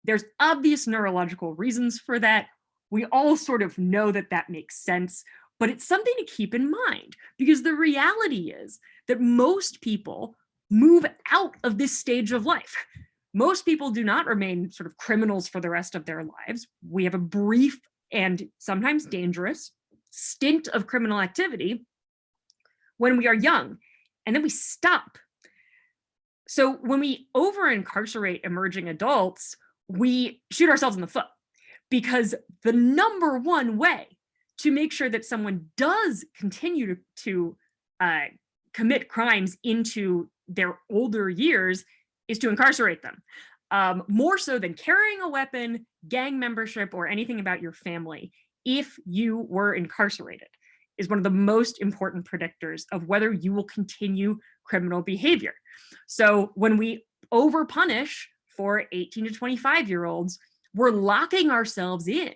There's obvious neurological reasons for that. We all sort of know that that makes sense, but it's something to keep in mind, because the reality is that most people move out of this stage of life. Most people do not remain sort of criminals for the rest of their lives. We have a brief and sometimes dangerous stint of criminal activity when we are young, and then we stop. So when we over-incarcerate emerging adults, we shoot ourselves in the foot, because the number one way to make sure that someone does continue to commit crimes into their older years is to incarcerate them. More so than carrying a weapon, gang membership, or anything about your family, if you were incarcerated is one of the most important predictors of whether you will continue criminal behavior. So when we overpunish for 18 to 25-year-olds, we're locking ourselves in,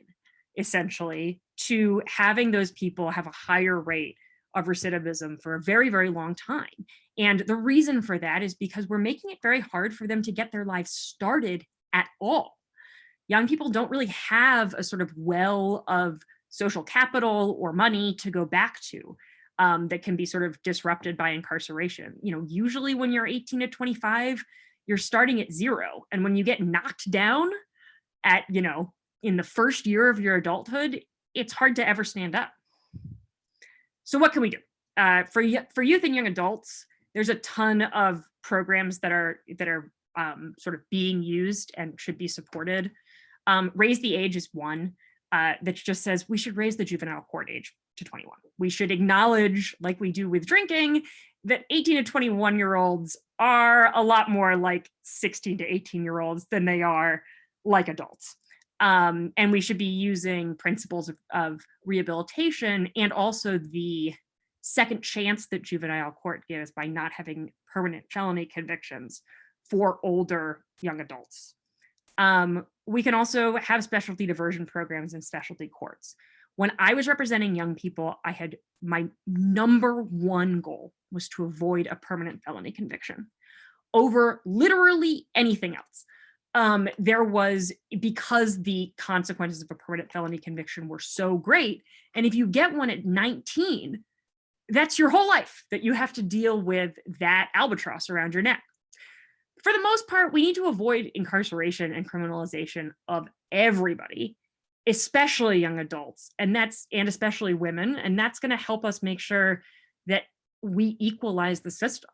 essentially, to having those people have a higher rate of recidivism for a very, very long time. And the reason for that is because we're making it very hard for them to get their lives started at all. Young people don't really have a sort of well of social capital or money to go back to that can be sort of disrupted by incarceration. You know, usually when you're 18 to 25, you're starting at zero. And when you get knocked down at, you know, in the first year of your adulthood, it's hard to ever stand up. So what can we do? For youth and young adults, there's a ton of programs that are sort of being used and should be supported. Raise the age is one that just says we should raise the juvenile court age to 21. We should acknowledge, like we do with drinking, that 18 to 21-year-olds are a lot more like 16 to 18-year-olds than they are like adults. And we should be using principles of rehabilitation and also the second chance that juvenile court gives by not having permanent felony convictions for older young adults. We can also have specialty diversion programs in specialty courts. When I was representing young people, I had my number one goal was to avoid a permanent felony conviction over literally anything else. There was, because the consequences of a permanent felony conviction were so great, and if you get one at 19, that's your whole life that you have to deal with that albatross around your neck. For the most part, we need to avoid incarceration and criminalization of everybody, especially young adults, and especially women, and that's going to help us make sure that we equalize the system.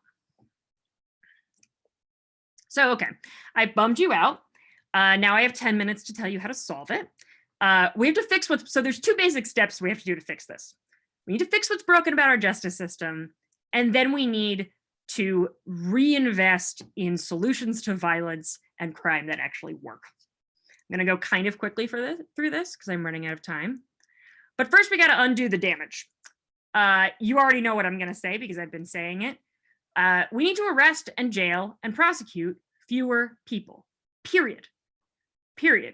So, okay, I bummed you out. Now I have 10 minutes to tell you how to solve it. We have to fix so there's two basic steps we have to do to fix this. We need to fix what's broken about our justice system, and then we need to reinvest in solutions to violence and crime that actually work. I'm gonna go kind of quickly through this because I'm running out of time. But first we gotta undo the damage. You already know what I'm gonna say because I've been saying it. We need to arrest and jail and prosecute fewer people, period.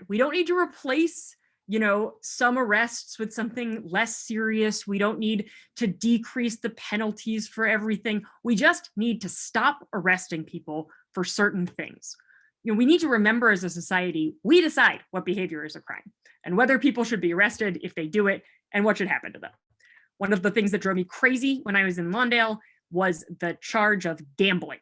We don't need to replace, you know, some arrests with something less serious. We don't need to decrease the penalties for everything. We just need to stop arresting people for certain things. You know, we need to remember as a society, we decide what behavior is a crime and whether people should be arrested if they do it and what should happen to them. One of the things that drove me crazy when I was in Lawndale was the charge of gambling.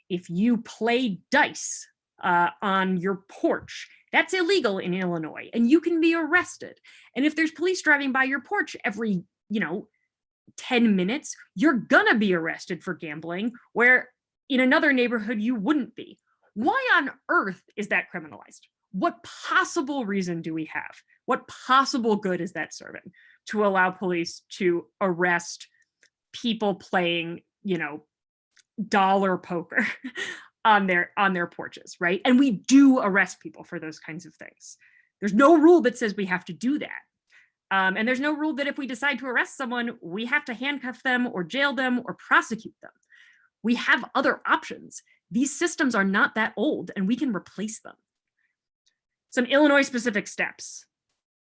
If you play dice on your porch, that's illegal in Illinois and you can be arrested. And if there's police driving by your porch every, 10 minutes, you're gonna be arrested for gambling, where in another neighborhood you wouldn't be. Why on earth is that criminalized? What possible reason do we have? What possible good is that serving to allow police to arrest people playing, you know, dollar poker on their porches, right? And we do arrest people for those kinds of things. There's no rule that says we have to do that. And there's no rule that if we decide to arrest someone, we have to handcuff them or jail them or prosecute them. We have other options. These systems are not that old and we can replace them. Some Illinois specific steps.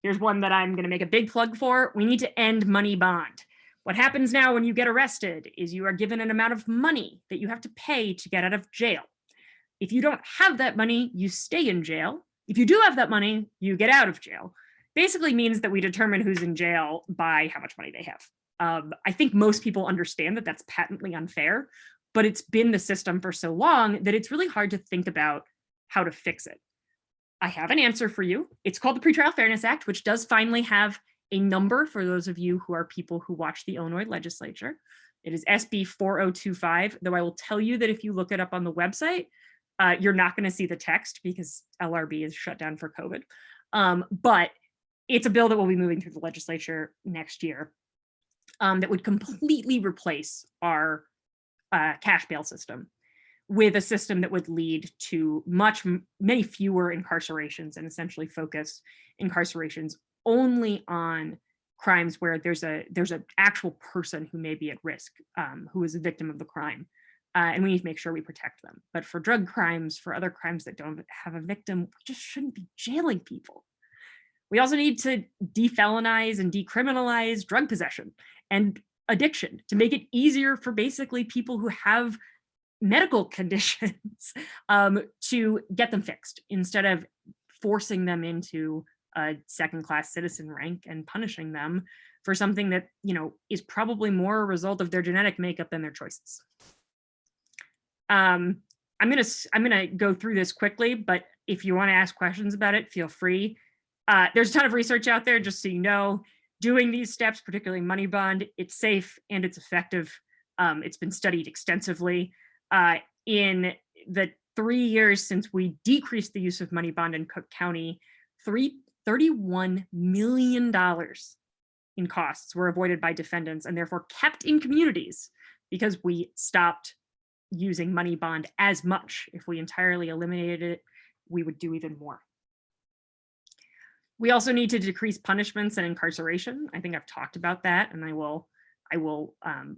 Here's one that I'm going to make a big plug for. We need to end money bond. What happens now when you get arrested is you are given an amount of money that you have to pay to get out of jail. If you don't have that money, you stay in jail. If you do have that money, you get out of jail. Basically means that we determine who's in jail by how much money they have. I think most people understand that that's patently unfair, but it's been the system for so long that it's really hard to think about how to fix it. I have an answer for you. It's called the Pretrial Fairness Act, which does finally have a number for those of you who are people who watch the Illinois legislature. It is SB 4025, though I will tell you that if you look it up on the website, you're not going to see the text because LRB is shut down for COVID. But it's a bill that will be moving through the legislature next year that would completely replace our cash bail system with a system that would lead to many fewer incarcerations and essentially focus incarcerations only on crimes where there's an actual person who may be at risk, who is a victim of the crime. And we need to make sure we protect them. But for drug crimes, for other crimes that don't have a victim, we just shouldn't be jailing people. We also need to defelonize and decriminalize drug possession and addiction to make it easier for basically people who have medical conditions to get them fixed instead of forcing them into a second-class citizen rank and punishing them for something that, you know, is probably more a result of their genetic makeup than their choices. I'm gonna go through this quickly, but if you want to ask questions about it, feel free. There's a ton of research out there, just so you know. Doing these steps, particularly money bond, it's safe and it's effective. It's been studied extensively. In the 3 years since we decreased the use of money bond in Cook County, $31 million in costs were avoided by defendants and therefore kept in communities because we stopped using money bond as much. If we entirely eliminated it, we would do even more. We also need to decrease punishments and incarceration. I think I've talked about that, and I will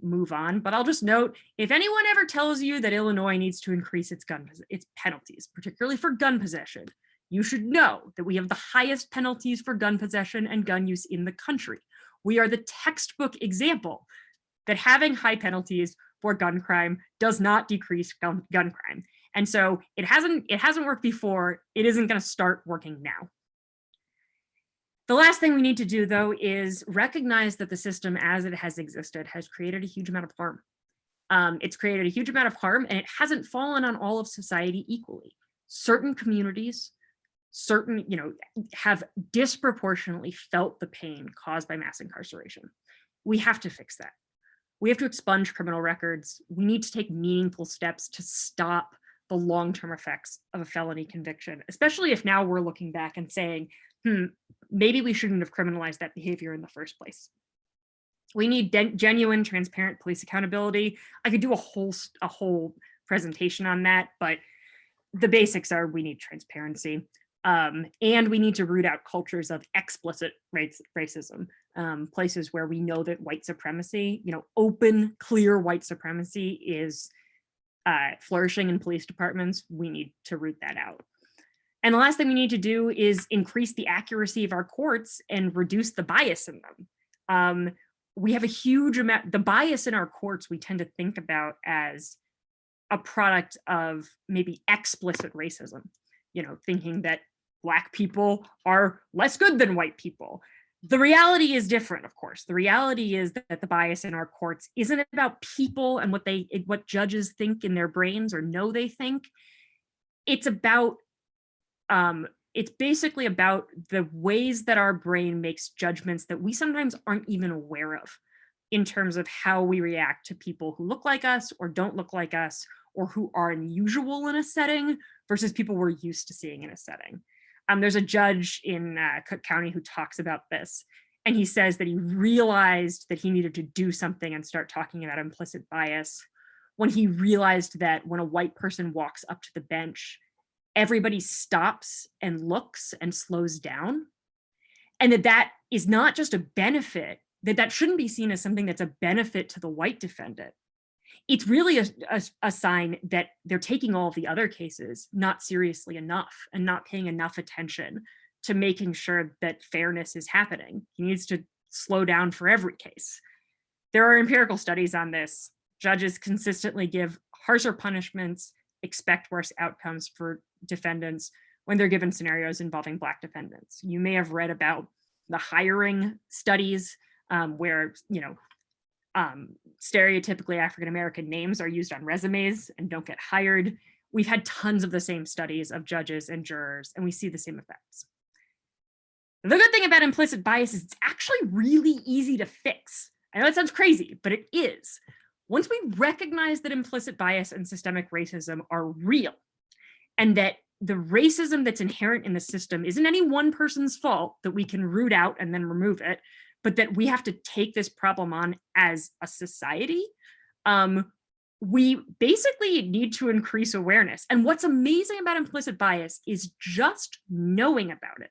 move on, but I'll just note, if anyone ever tells you that Illinois needs to increase its penalties, particularly for gun possession, you should know that we have the highest penalties for gun possession and gun use in the country. We are the textbook example that having high penalties for gun crime does not decrease gun crime. And so it hasn't worked before. It isn't going to start working now. The last thing we need to do, though, is recognize that the system as it has existed has created a huge amount of harm. It's created a huge amount of harm, and it hasn't fallen on all of society equally. Certain communities, have disproportionately felt the pain caused by mass incarceration. We have to fix that. We have to expunge criminal records. We need to take meaningful steps to stop the long-term effects of a felony conviction, especially if now we're looking back and saying, maybe we shouldn't have criminalized that behavior in the first place. We need genuine, transparent police accountability. I could do a whole presentation on that, but the basics are we need transparency, and we need to root out cultures of explicit racism. Places where we know that white supremacy, open, clear white supremacy is flourishing in police departments. We need to root that out. And the last thing we need to do is increase the accuracy of our courts and reduce the bias in them. We have a huge amount, the bias in our courts we tend to think about as a product of maybe explicit racism, thinking that Black people are less good than white people. The reality is different, of course. The reality is that the bias in our courts isn't about people and what judges think in their brains or know they think. It's about it's basically about the ways that our brain makes judgments that we sometimes aren't even aware of in terms of how we react to people who look like us or don't look like us, or who are unusual in a setting versus people we're used to seeing in a setting. There's a judge in Cook County who talks about this, and he says that he realized that he needed to do something and start talking about implicit bias when he realized that when a white person walks up to the bench, everybody stops and looks and slows down. And that is not just a benefit, that shouldn't be seen as something that's a benefit to the white defendant. It's really a sign that they're taking all of the other cases not seriously enough and not paying enough attention to making sure that fairness is happening. He needs to slow down for every case. There are empirical studies on this. Judges consistently give harsher punishments, expect worse outcomes for defendants when they're given scenarios involving Black defendants. You may have read about the hiring studies where, stereotypically African-American names are used on resumes and don't get hired. We've had tons of the same studies of judges and jurors, and we see the same effects. The good thing about implicit bias is it's actually really easy to fix. I know it sounds crazy, but it is. Once we recognize that implicit bias and systemic racism are real, and that the racism that's inherent in the system isn't any one person's fault that we can root out and then remove it, but that we have to take this problem on as a society, we basically need to increase awareness. And what's amazing about implicit bias is just knowing about it.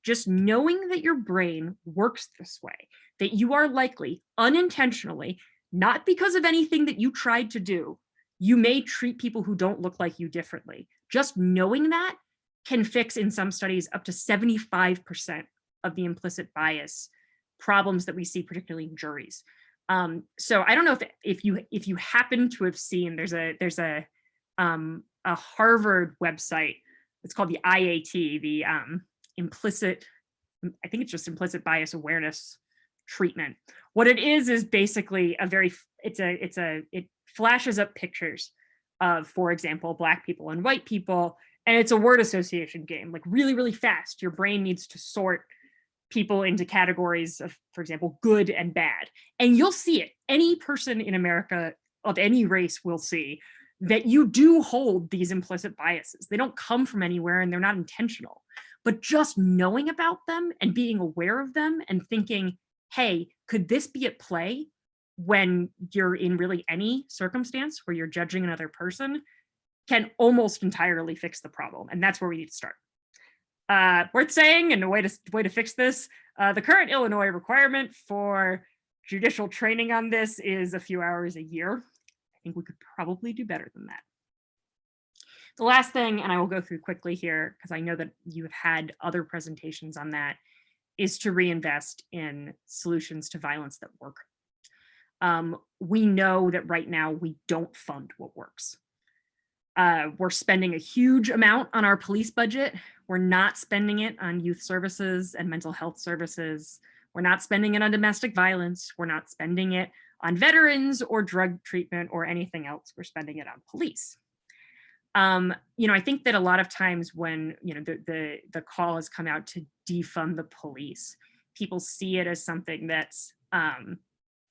Just knowing that your brain works this way, that you are likely unintentionally, not because of anything that you tried to do, you may treat people who don't look like you differently. Just knowing that can fix, in some studies, up to 75% of the implicit bias problems that we see, particularly in juries. So I don't know if you happen to have seen, there's a Harvard website. It's called the IAT, the implicit, I think it's just implicit bias awareness treatment. What it is basically it flashes up pictures of, for example, Black people and white people, and it's a word association game, like really, really fast. Your brain needs to sort people into categories of, for example, good and bad. And you'll see it. Any person in America of any race will see that you do hold these implicit biases. They don't come from anywhere and they're not intentional. But just knowing about them and being aware of them and thinking, hey, could this be at play when you're in really any circumstance where you're judging another person, can almost entirely fix the problem. And that's where we need to start. Worth saying, and a way to fix this, the current Illinois requirement for judicial training on this is a few hours a year. I think we could probably do better than that. The last thing, and I will go through quickly here because I know that you have had other presentations on that, is to reinvest in solutions to violence that work. We know that right now we don't fund what works. We're spending a huge amount on our police budget. We're not spending it on youth services and mental health services. We're not spending it on domestic violence. We're not spending it on veterans or drug treatment or anything else. We're spending it on police. I think that a lot of times when the call has come out to defund the police, people see it as something that's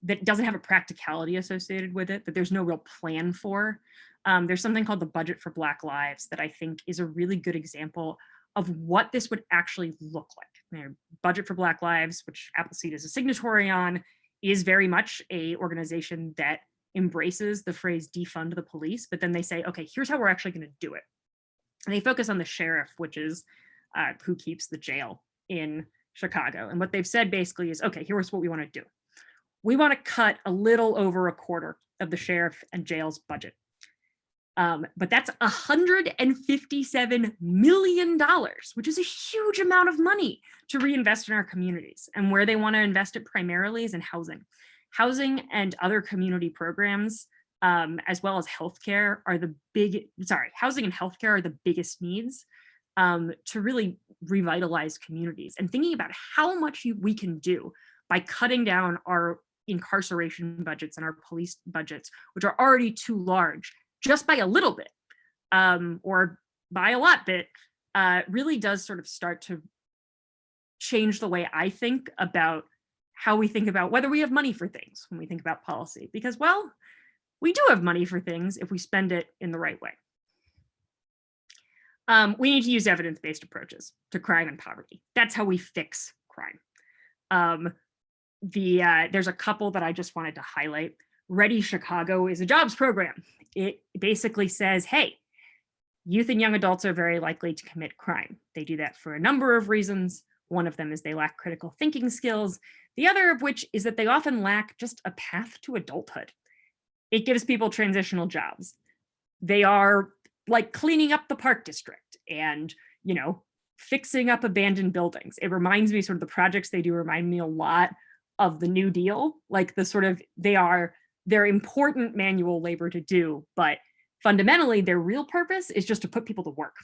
that doesn't have a practicality associated with it, that there's no real plan for. There's something called the Budget for Black Lives that I think is a really good example of what this would actually look like. Budget for Black Lives, which Appleseed is a signatory on, is very much a organization that embraces the phrase defund the police, but then they say, okay, here's how we're actually going to do it. And they focus on the sheriff, which is who keeps the jail in Chicago. And what they've said basically is, okay, here's what we want to do. We want to cut a little over a quarter of the sheriff and jail's budget. But that's $157 million, which is a huge amount of money to reinvest in our communities. And where they want to invest it primarily is in housing. Housing and other community programs, as well as healthcare, are housing and healthcare are the biggest needs to really revitalize communities. And thinking about how much we can do by cutting down our incarceration budgets and our police budgets, which are already too large, just by a little bit or by a lot bit, really does sort of start to change the way I think about how we think about whether we have money for things when we think about policy. Because, well, we do have money for things if we spend it in the right way. We need to use evidence-based approaches to crime and poverty. That's how we fix crime. There's a couple that I just wanted to highlight. Ready Chicago is a jobs program. It basically says, hey, youth and young adults are very likely to commit crime. They do that for a number of reasons. One of them is they lack critical thinking skills. The other of which is that they often lack just a path to adulthood. It gives people transitional jobs. They are like cleaning up the park district and, you know, fixing up abandoned buildings. It reminds me, sort of the projects they do remind me a lot of the New Deal, like the sort of, they're important manual labor to do, but fundamentally their real purpose is just to put people to work.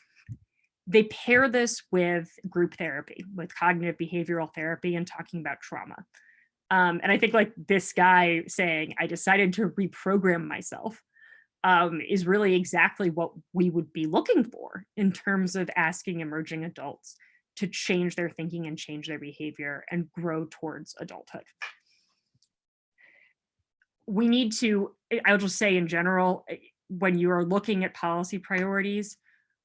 They pair this with group therapy, with cognitive behavioral therapy and talking about trauma. And I think like this guy saying, I decided to reprogram myself, is really exactly what we would be looking for in terms of asking emerging adults to change their thinking and change their behavior and grow towards adulthood. We need to, I'll just say in general, when you are looking at policy priorities,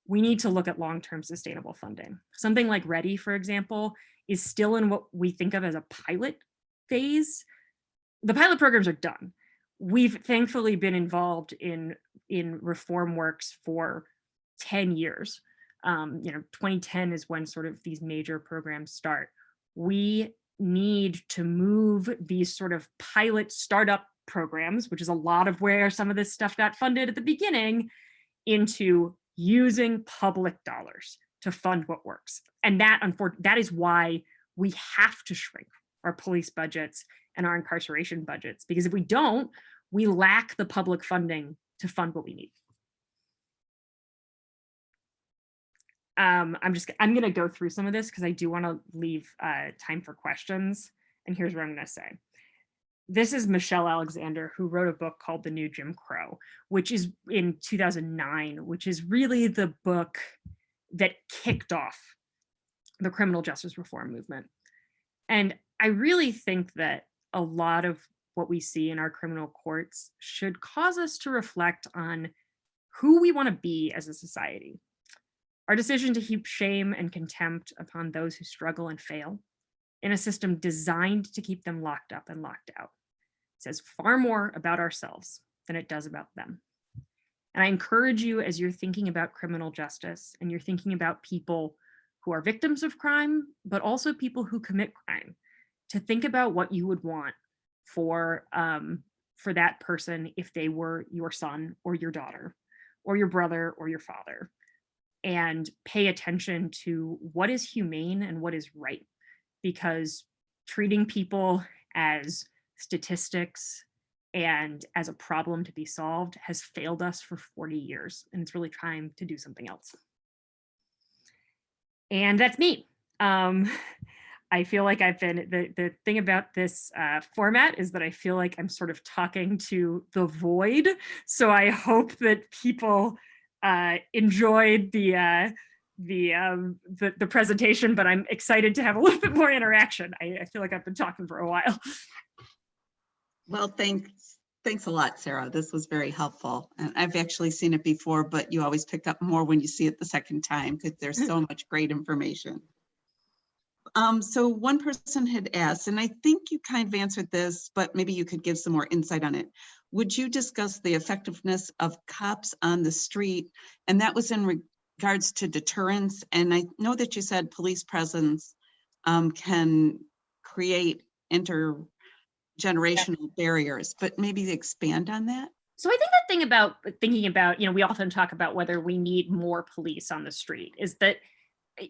we need to look at long-term sustainable funding. Something like READY, for example, is still in what we think of as a pilot phase. The pilot programs are done. We've thankfully been involved in reform works for 10 years. 2010 is when sort of these major programs start. We need to move these sort of pilot startup programs, which is a lot of where some of this stuff got funded at the beginning, into using public dollars to fund what works. And that is why we have to shrink our police budgets and our incarceration budgets, because if we don't, we lack the public funding to fund what we need. I'm going to go through some of this because I do want to leave time for questions. And here's what I'm going to say. This is Michelle Alexander, who wrote a book called The New Jim Crow, which is in 2009, which is really the book that kicked off the criminal justice reform movement. And I really think that a lot of what we see in our criminal courts should cause us to reflect on who we want to be as a society. Our decision to heap shame and contempt upon those who struggle and fail in a system designed to keep them locked up and locked out says far more about ourselves than it does about them. And I encourage you, as you're thinking about criminal justice and you're thinking about people who are victims of crime, but also people who commit crime, to think about what you would want for that person if they were your son or your daughter or your brother or your father, and pay attention to what is humane and what is right, because treating people as statistics and as a problem to be solved has failed us for 40 years, and it's really time to do something else. And that's me. I feel like I've been, the thing about this format is that I feel like I'm sort of talking to the void. So I hope that people enjoyed the presentation, but I'm excited to have a little bit more interaction. I feel like I've been talking for a while. Well, thanks a lot, Sarah. This was very helpful. And I've actually seen it before, but you always pick up more when you see it the second time because there's so much great information. So one person had asked, and I think you kind of answered this, but maybe you could give some more insight on it. Would you discuss the effectiveness of cops on the street? And that was in regards to deterrence. And I know that you said police presence can create intergenerational barriers, but maybe expand on that. So I think the thing about thinking about, we often talk about whether we need more police on the street is that,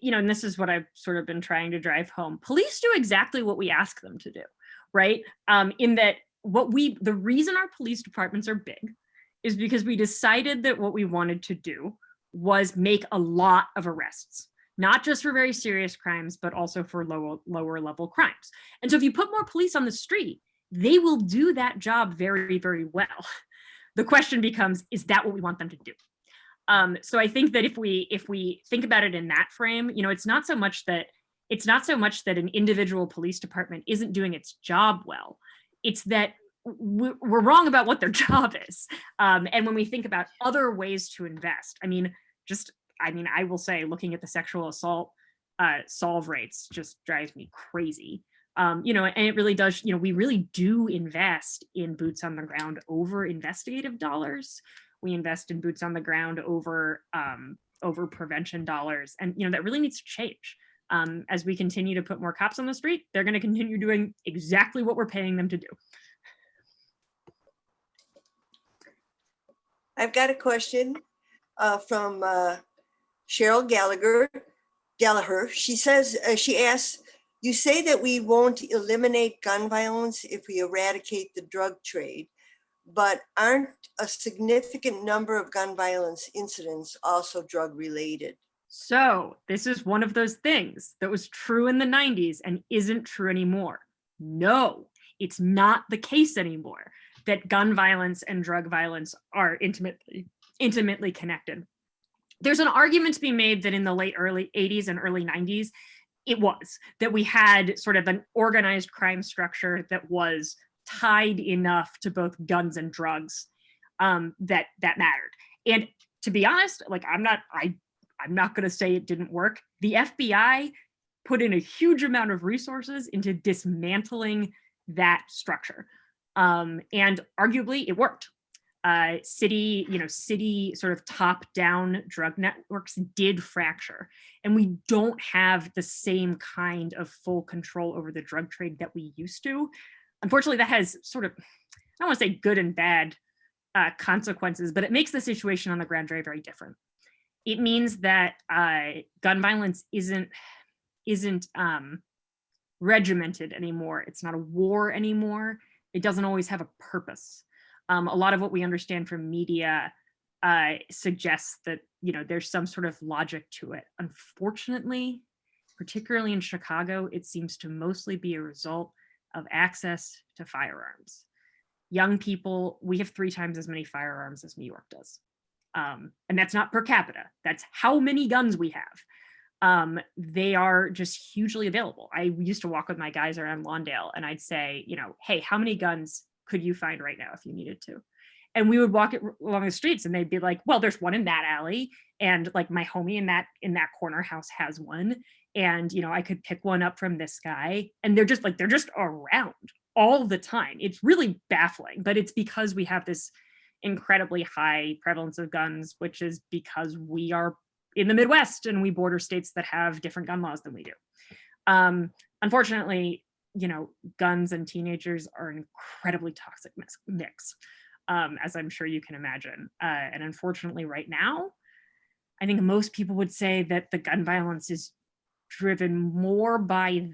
and this is what I've sort of been trying to drive home. Police do exactly what we ask them to do, right? In that the reason our police departments are big is because we decided that what we wanted to do was make a lot of arrests, not just for very serious crimes, but also for lower level crimes. And so if you put more police on the street, they will do that job very, very well. The question becomes, is that what we want them to do? So I think that if we think about it in that frame, it's not so much that an individual police department isn't doing its job well. It's that we're wrong about what their job is. And when we think about other ways to invest, I will say looking at the sexual assault solve rates just drives me crazy. And it really does, we really do invest in boots on the ground over investigative dollars. We invest in boots on the ground over prevention dollars. And, that really needs to change. As we continue to put more cops on the street, they're going to continue doing exactly what we're paying them to do. I've got a question from Cheryl Gallagher. She says, she asks, you say that we won't eliminate gun violence if we eradicate the drug trade, but aren't a significant number of gun violence incidents also drug related? So this is one of those things that was true in the 90s and isn't true anymore. No, it's not the case anymore that gun violence and drug violence are intimately connected. There's an argument to be made that in the early 80s and early 90s, it was that we had sort of an organized crime structure that was tied enough to both guns and drugs that mattered. And to be honest, like I'm not going to say it didn't work. The FBI put in a huge amount of resources into dismantling that structure. And arguably it worked. City sort of top-down drug networks did fracture, and we don't have the same kind of full control over the drug trade that we used to. Unfortunately, that has sort of, I don't want to say good and bad consequences, but it makes the situation on the ground very, very different. It means that gun violence isn't regimented anymore. It's not a war anymore. It doesn't always have a purpose. A lot of what we understand from media suggests that, there's some sort of logic to it. Unfortunately, particularly in Chicago, it seems to mostly be a result of access to firearms. Young people, we have 3 times as many firearms as New York does. And that's not per capita. That's how many guns we have. They are just hugely available. I used to walk with my guys around Lawndale and I'd say, hey, how many guns could you find right now if you needed to? And we would walk it along the streets and they'd be like, well, there's one in that alley. And like my homie in that corner house has one. And, I could pick one up from this guy. And they're just around all the time. It's really baffling, but it's because we have this incredibly high prevalence of guns, which is because we are in the Midwest and we border states that have different gun laws than we do. Unfortunately, guns and teenagers are an incredibly toxic mix, as I'm sure you can imagine. And unfortunately right now, I think most people would say that the gun violence is driven more by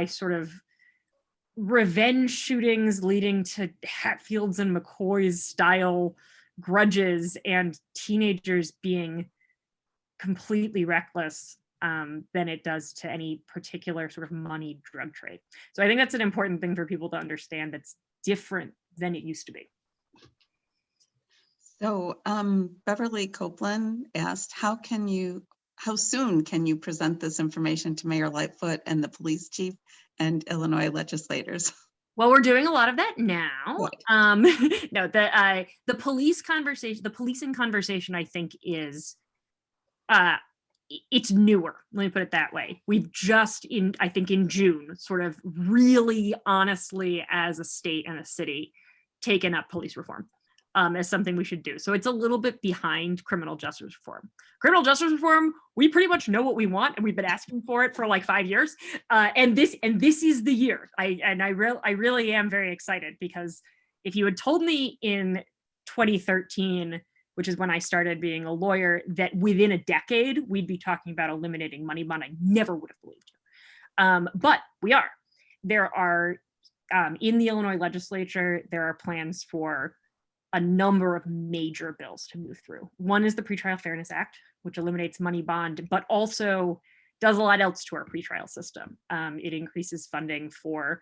sort of revenge shootings leading to Hatfields and McCoys style grudges and teenagers being completely reckless than it does to any particular sort of moneyed drug trade. So I think that's an important thing for people to understand that's different than it used to be. So Beverly Copeland asked, how soon can you present this information to Mayor Lightfoot and the police chief and Illinois legislators? Well, we're doing a lot of that now. Good. No, the policing conversation, I think is, it's newer. Let me put it that way. We've just I think in June, sort of really honestly as a state and a city, taken up police reform as something we should do. So it's a little bit behind criminal justice reform. Criminal justice reform, we pretty much know what we want, and we've been asking for it for like 5 years. And this is the year. I really am very excited, because if you had told me in 2013, which is when I started being a lawyer, that within a decade we'd be talking about eliminating money bond, I never would have believed you. But we are. There are in the Illinois legislature, there are plans for a number of major bills to move through. One is the Pretrial Fairness Act, which eliminates money bond, but also does a lot else to our pretrial system. It increases funding for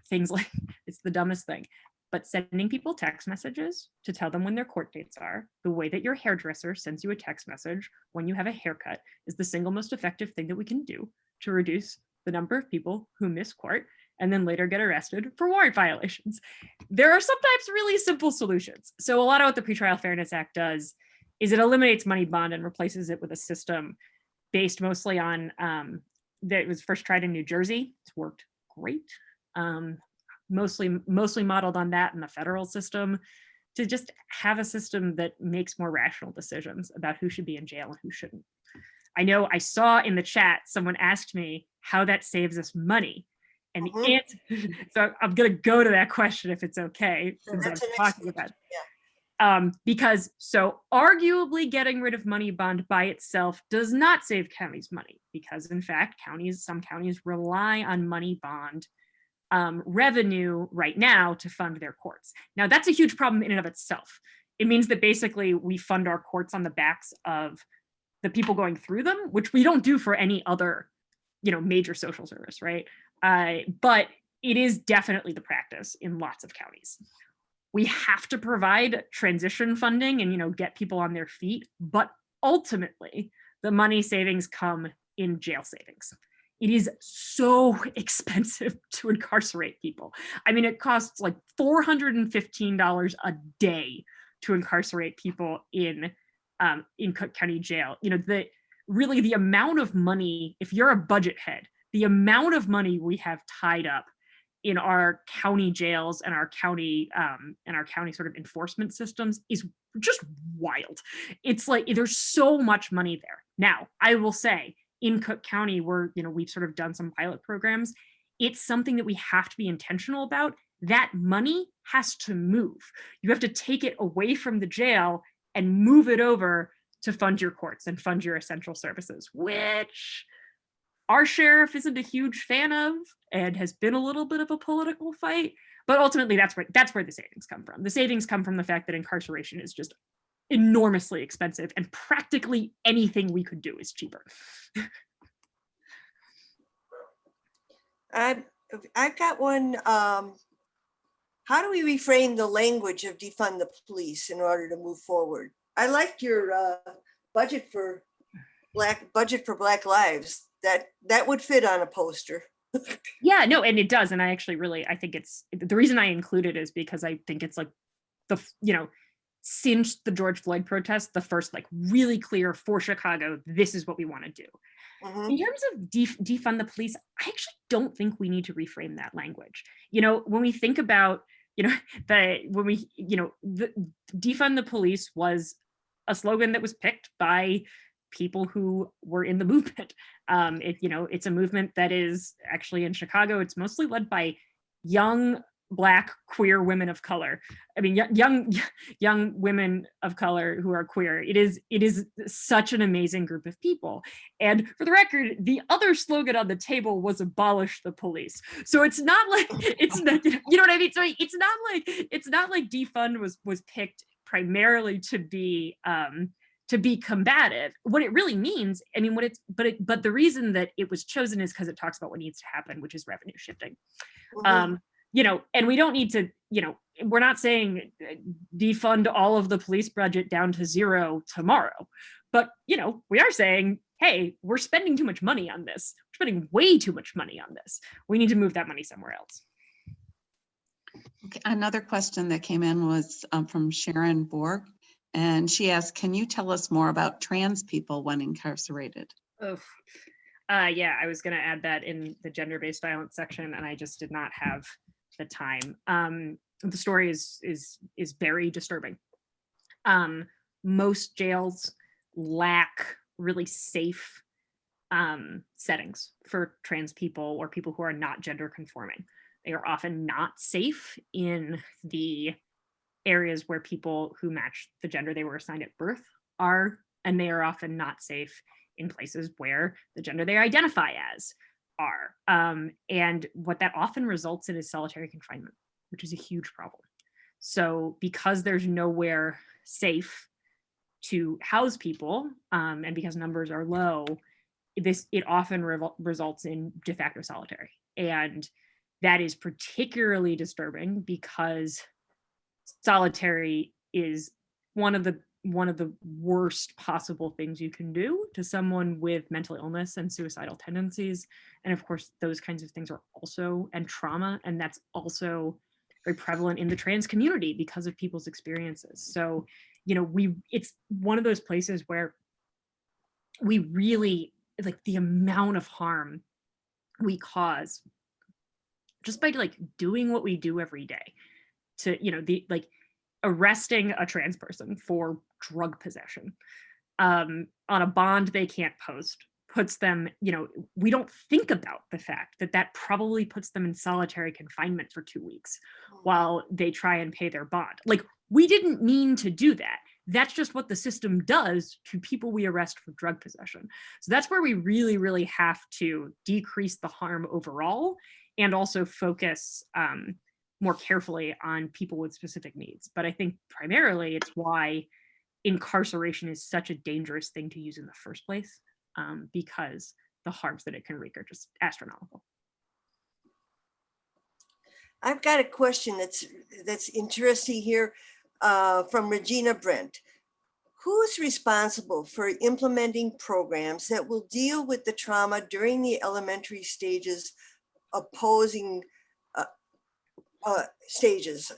things like, it's the dumbest thing, but sending people text messages to tell them when their court dates are, the way that your hairdresser sends you a text message when you have a haircut, is the single most effective thing that we can do to reduce the number of people who miss court and then later get arrested for warrant violations. There are sometimes really simple solutions. So a lot of what the Pretrial Fairness Act does is it eliminates money bond and replaces it with a system based mostly on, that was first tried in New Jersey. It's worked great. Mostly modeled on that in the federal system, to just have a system that makes more rational decisions about who should be in jail and who shouldn't. I know I saw in the chat, someone asked me how that saves us money. And the answer, so I'm gonna go to that question if it's okay, since I'm talking about it. Because so arguably getting rid of money bond by itself does not save counties money, because in fact, some counties rely on money bond revenue right now to fund their courts. Now that's a huge problem in and of itself. It means that basically we fund our courts on the backs of the people going through them, which we don't do for any other, major social service, right? But it is definitely the practice in lots of counties. We have to provide transition funding and, get people on their feet, but ultimately the money savings come in jail savings. It is so expensive to incarcerate people. I mean, it costs like $415 a day to incarcerate people in Cook County Jail. The amount of money, if you're a budget head, the amount of money we have tied up in our county jails and our county sort of enforcement systems is just wild. It's like there's so much money there. Now, I will say, in Cook County, where we've sort of done some pilot programs, it's something that we have to be intentional about. That money has to move. You have to take it away from the jail and move it over to fund your courts and fund your essential services, which our sheriff isn't a huge fan of and has been a little bit of a political fight. But ultimately, that's where the savings come from. The savings come from the fact that incarceration is just enormously expensive, and practically anything we could do is cheaper. I've got one. How do we reframe the language of defund the police in order to move forward? I liked your budget for Black lives. That would fit on a poster. Yeah, no, and it does. And I think it's, the reason I include it is because I think it's like since the George Floyd protest, the first like really clear for Chicago, this is what we want to do. In terms of defund the police, I actually don't think we need to reframe that language. When we think about, the defund the police was a slogan that was picked by people who were in the movement. It's a movement that is actually in Chicago. It's mostly led by young Black queer women of color. I mean, young women of color who are queer. It is such an amazing group of people. And for the record, the other slogan on the table was "Abolish the police." So it's not like it's not, you know what I mean. So it's not like defund was picked primarily to be combative. What it really means, I mean, but the reason that it was chosen is because it talks about what needs to happen, which is revenue shifting. And we don't need to, we're not saying defund all of the police budget down to zero tomorrow, but, we are saying, hey, we're spending too much money on this. We're spending way too much money on this. We need to move that money somewhere else. Okay, another question that came in was from Sharon Borg, and she asked, can you tell us more about trans people when incarcerated? Oh. Yeah, I was going to add that in the gender-based violence section, and I just did not have the time. The story is very disturbing. Most jails lack really safe settings for trans people or people who are not gender conforming. They are often not safe in the areas where people who match the gender they were assigned at birth are, and they are often not safe in places where the gender they identify as are. And what that often results in is solitary confinement, which is a huge problem. So because there's nowhere safe to house people, and because numbers are low, it often results in de facto solitary. And that is particularly disturbing because solitary is one of the one of the worst possible things you can do to someone with mental illness and suicidal tendencies. And of course, those kinds of things are also, and trauma, and that's also very prevalent in the trans community because of people's experiences. So, you know, it's one of those places where we really, like, the amount of harm we cause just by like doing what we do every day to, you know, the arresting a trans person for drug possession on a bond they can't post puts them, you know, we don't think about the fact that that probably puts them in solitary confinement for 2 weeks while they try and pay their bond. Like, we didn't mean to do that. That's just what the system does to people we arrest for drug possession. So that's where we really, really have to decrease the harm overall and also focus more carefully on people with specific needs. But I think primarily it's why incarceration is such a dangerous thing to use in the first place, because the harms that it can wreak are just astronomical. I've got a question that's interesting here from Regina Brent. Who's responsible for implementing programs that will deal with the trauma during the elementary stages, opposing stages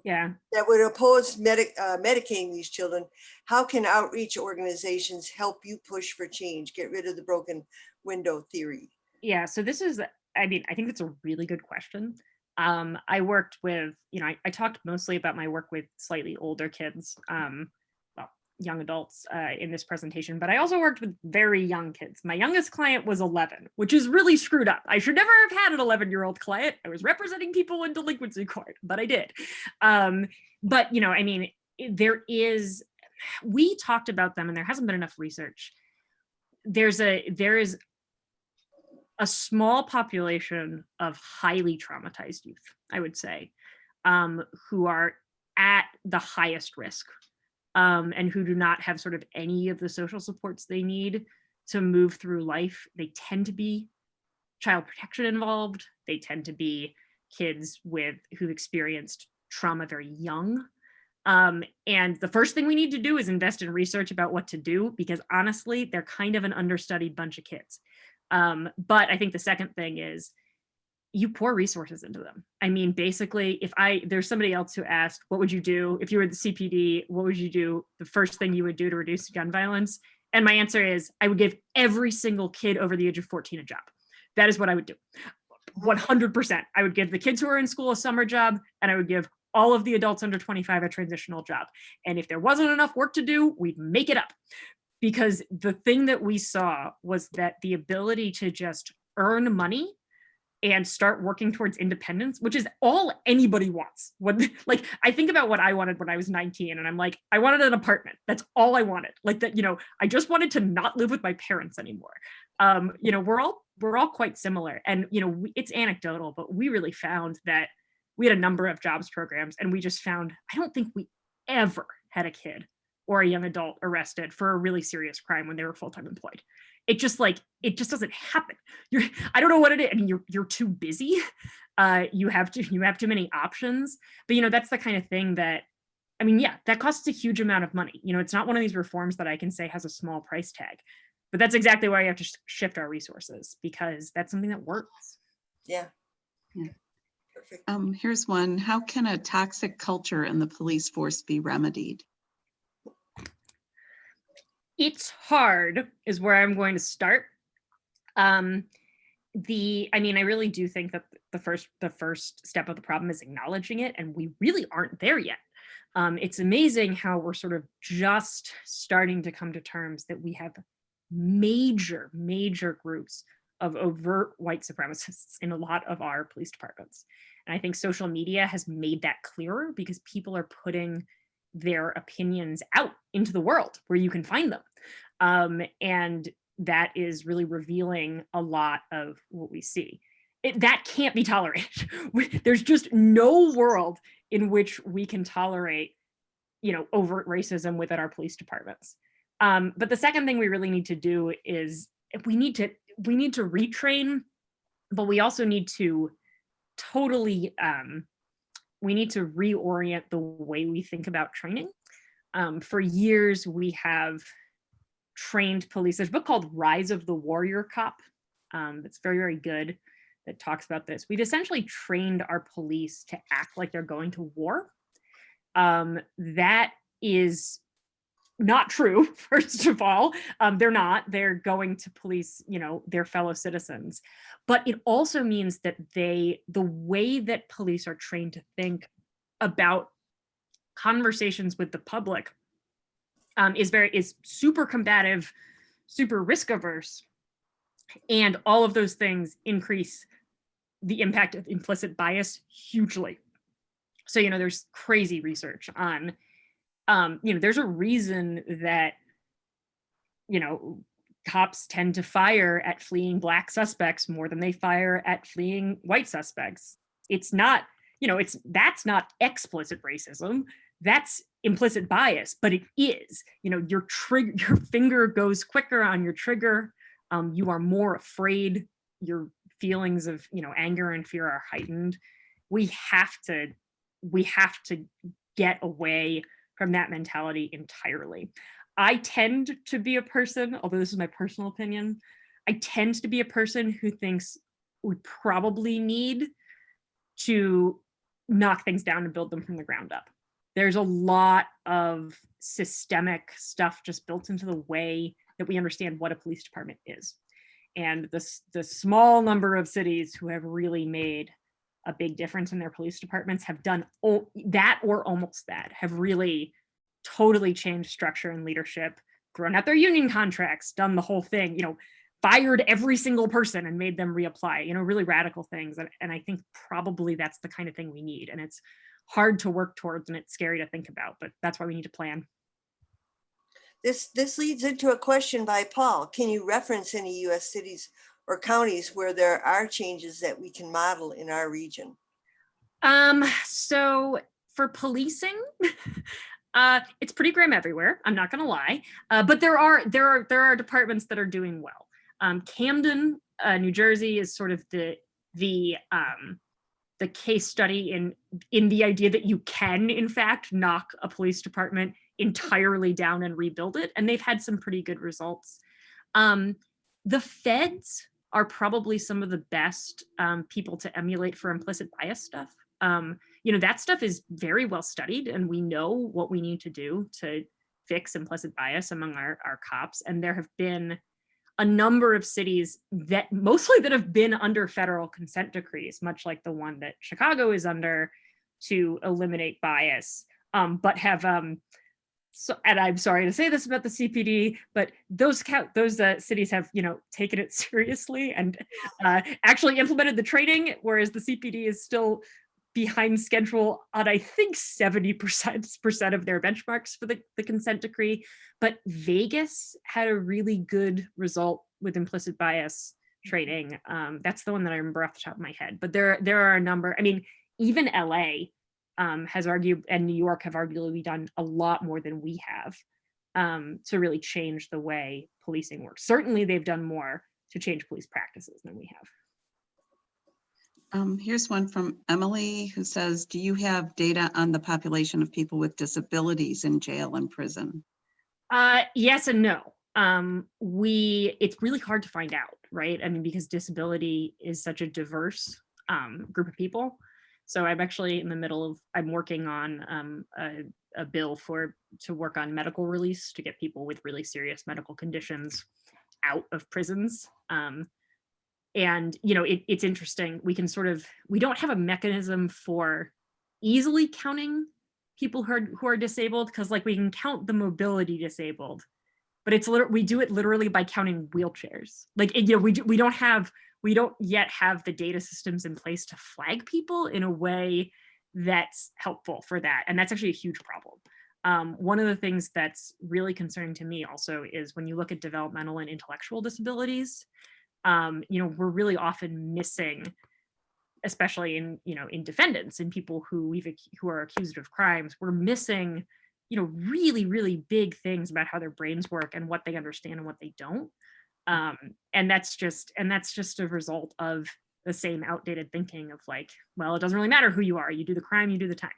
that would oppose medicating these children? How can outreach organizations help you push for change, get rid of the broken window theory? Yeah, so this is, I mean, I think that's a really good question. I worked with, you know, I talked mostly about my work with slightly older kids, well, young adults in this presentation, but I also worked with very young kids. My youngest client was 11, which is really screwed up. I should never have had an 11-year-old client. I was representing people in delinquency court, but I did. But, you know, I mean, we talked about them and there hasn't been enough research. There is a small population of highly traumatized youth, I would say, who are at the highest risk and who do not have sort of any of the social supports they need to move through life. They tend to be child protection involved. They tend to be kids who've experienced trauma very young. And the first thing we need to do is invest in research about what to do, because honestly, they're kind of an understudied bunch of kids. But I think the second thing is you pour resources into them. I mean, basically, there's somebody else who asked, what would you do if you were the CPD? What would you do? The first thing you would do to reduce gun violence? And my answer is I would give every single kid over the age of 14 a job. That is what I would do. 100%. I would give the kids who are in school a summer job, and I would give all of the adults under 25 a transitional job. And if there wasn't enough work to do, we'd make it up. Because the thing that we saw was that the ability to just earn money and start working towards independence, which is all anybody wants. Like, I think about what I wanted when I was 19, and I'm like, I wanted an apartment. That's all I wanted. Like that, you know, I just wanted to not live with my parents anymore. You know, we're all quite similar. And, you know, it's anecdotal, but we really found that we had a number of jobs programs, and we just found, I don't think we ever had a kid or a young adult arrested for a really serious crime when they were full-time employed. It just doesn't happen. I don't know what it is. I mean, you're too busy. You have too many options. But, you know, that's the kind of thing that, I mean, yeah, that costs a huge amount of money. You know, it's not one of these reforms that I can say has a small price tag, but that's exactly why you have to shift our resources, because that's something that works. Yeah. Perfect. Here's one. How can a toxic culture in the police force be remedied? It's hard is where I'm going to start. I mean, I really do think that the first step of the problem is acknowledging it, and we really aren't there yet. It's amazing how we're sort of just starting to come to terms that we have major groups of overt white supremacists in a lot of our police departments. And I think social media has made that clearer because people are putting their opinions out into the world where you can find them. And that is really revealing a lot of what we see. That can't be tolerated. There's just no world in which we can tolerate, you know, overt racism within our police departments. But the second thing we really need to do is we need to retrain, but we also need to totally we need to reorient the way we think about training. For years, we have trained police. There's a book called Rise of the Warrior Cop. That's very, very good, that talks about this. We've essentially trained our police to act like they're going to war. That is not true, first of all. They're not. They're going to police, you know, their fellow citizens. But it also means that the way that police are trained to think about conversations with the public is super combative, super risk averse. And all of those things increase the impact of implicit bias hugely. So, you know, there's crazy research on, you know, there's a reason that, you know, cops tend to fire at fleeing Black suspects more than they fire at fleeing white suspects. It's not, you know, that's not explicit racism. That's implicit bias, but it is, you know, your finger goes quicker on your trigger. You are more afraid. Your feelings of, you know, anger and fear are heightened. We have to get away from that mentality entirely. I tend to be a person, although this is my personal opinion, I tend to be a person who thinks we probably need to knock things down and build them from the ground up. There's a lot of systemic stuff just built into the way that we understand what a police department is. And the small number of cities who have really made a big difference in their police departments have done that or almost that, have really totally changed structure and leadership, grown out their union contracts, done the whole thing, you know, fired every single person and made them reapply, you know, really radical things. And I think probably that's the kind of thing we need. And it's hard to work towards and it's scary to think about, but that's why we need to plan. This leads into a question by Paul. Can you reference any US cities or counties where there are changes that we can model in our region? So for policing, it's pretty grim everywhere. I'm not gonna lie, but there are departments that are doing well. Camden, New Jersey, is sort of the case study in the idea that you can, in fact, knock a police department entirely down and rebuild it, and they've had some pretty good results. The feds are probably some of the best people to emulate for implicit bias stuff. You know, that stuff is very well studied, and we know what we need to do to fix implicit bias among our cops. And there have been a number of cities that have been under federal consent decrees, much like the one that Chicago is under, to eliminate bias, but have, and I'm sorry to say this about the CPD, but those cities have, you know, taken it seriously and actually implemented the training, whereas the CPD is still behind schedule on, I think, 70% of their benchmarks for the consent decree. But Vegas had a really good result with implicit bias training. That's the one that I remember off the top of my head. But there are a number. I mean, even LA has argued, and New York have arguably done a lot more than we have to really change the way policing works. Certainly, they've done more to change police practices than we have. Here's one from Emily who says, do you have data on the population of people with disabilities in jail and prison? Yes and no. It's really hard to find out, right? I mean, because disability is such a diverse group of people. So I'm actually in the middle of, I'm working on a bill to work on medical release to get people with really serious medical conditions out of prisons. And, you know, it's interesting. We don't have a mechanism for easily counting people who are disabled, because like we can count the mobility disabled, but we do it literally by counting wheelchairs. Like, you know, we don't yet have the data systems in place to flag people in a way that's helpful for that. And that's actually a huge problem. One of the things that's really concerning to me also is when you look at developmental and intellectual disabilities, you know, we're really often missing, especially in defendants and people who are accused of crimes, we're missing, you know, really, really big things about how their brains work and what they understand and what they don't. And that's just a result of the same outdated thinking of like, well, it doesn't really matter who you are. You do the crime, you do the time.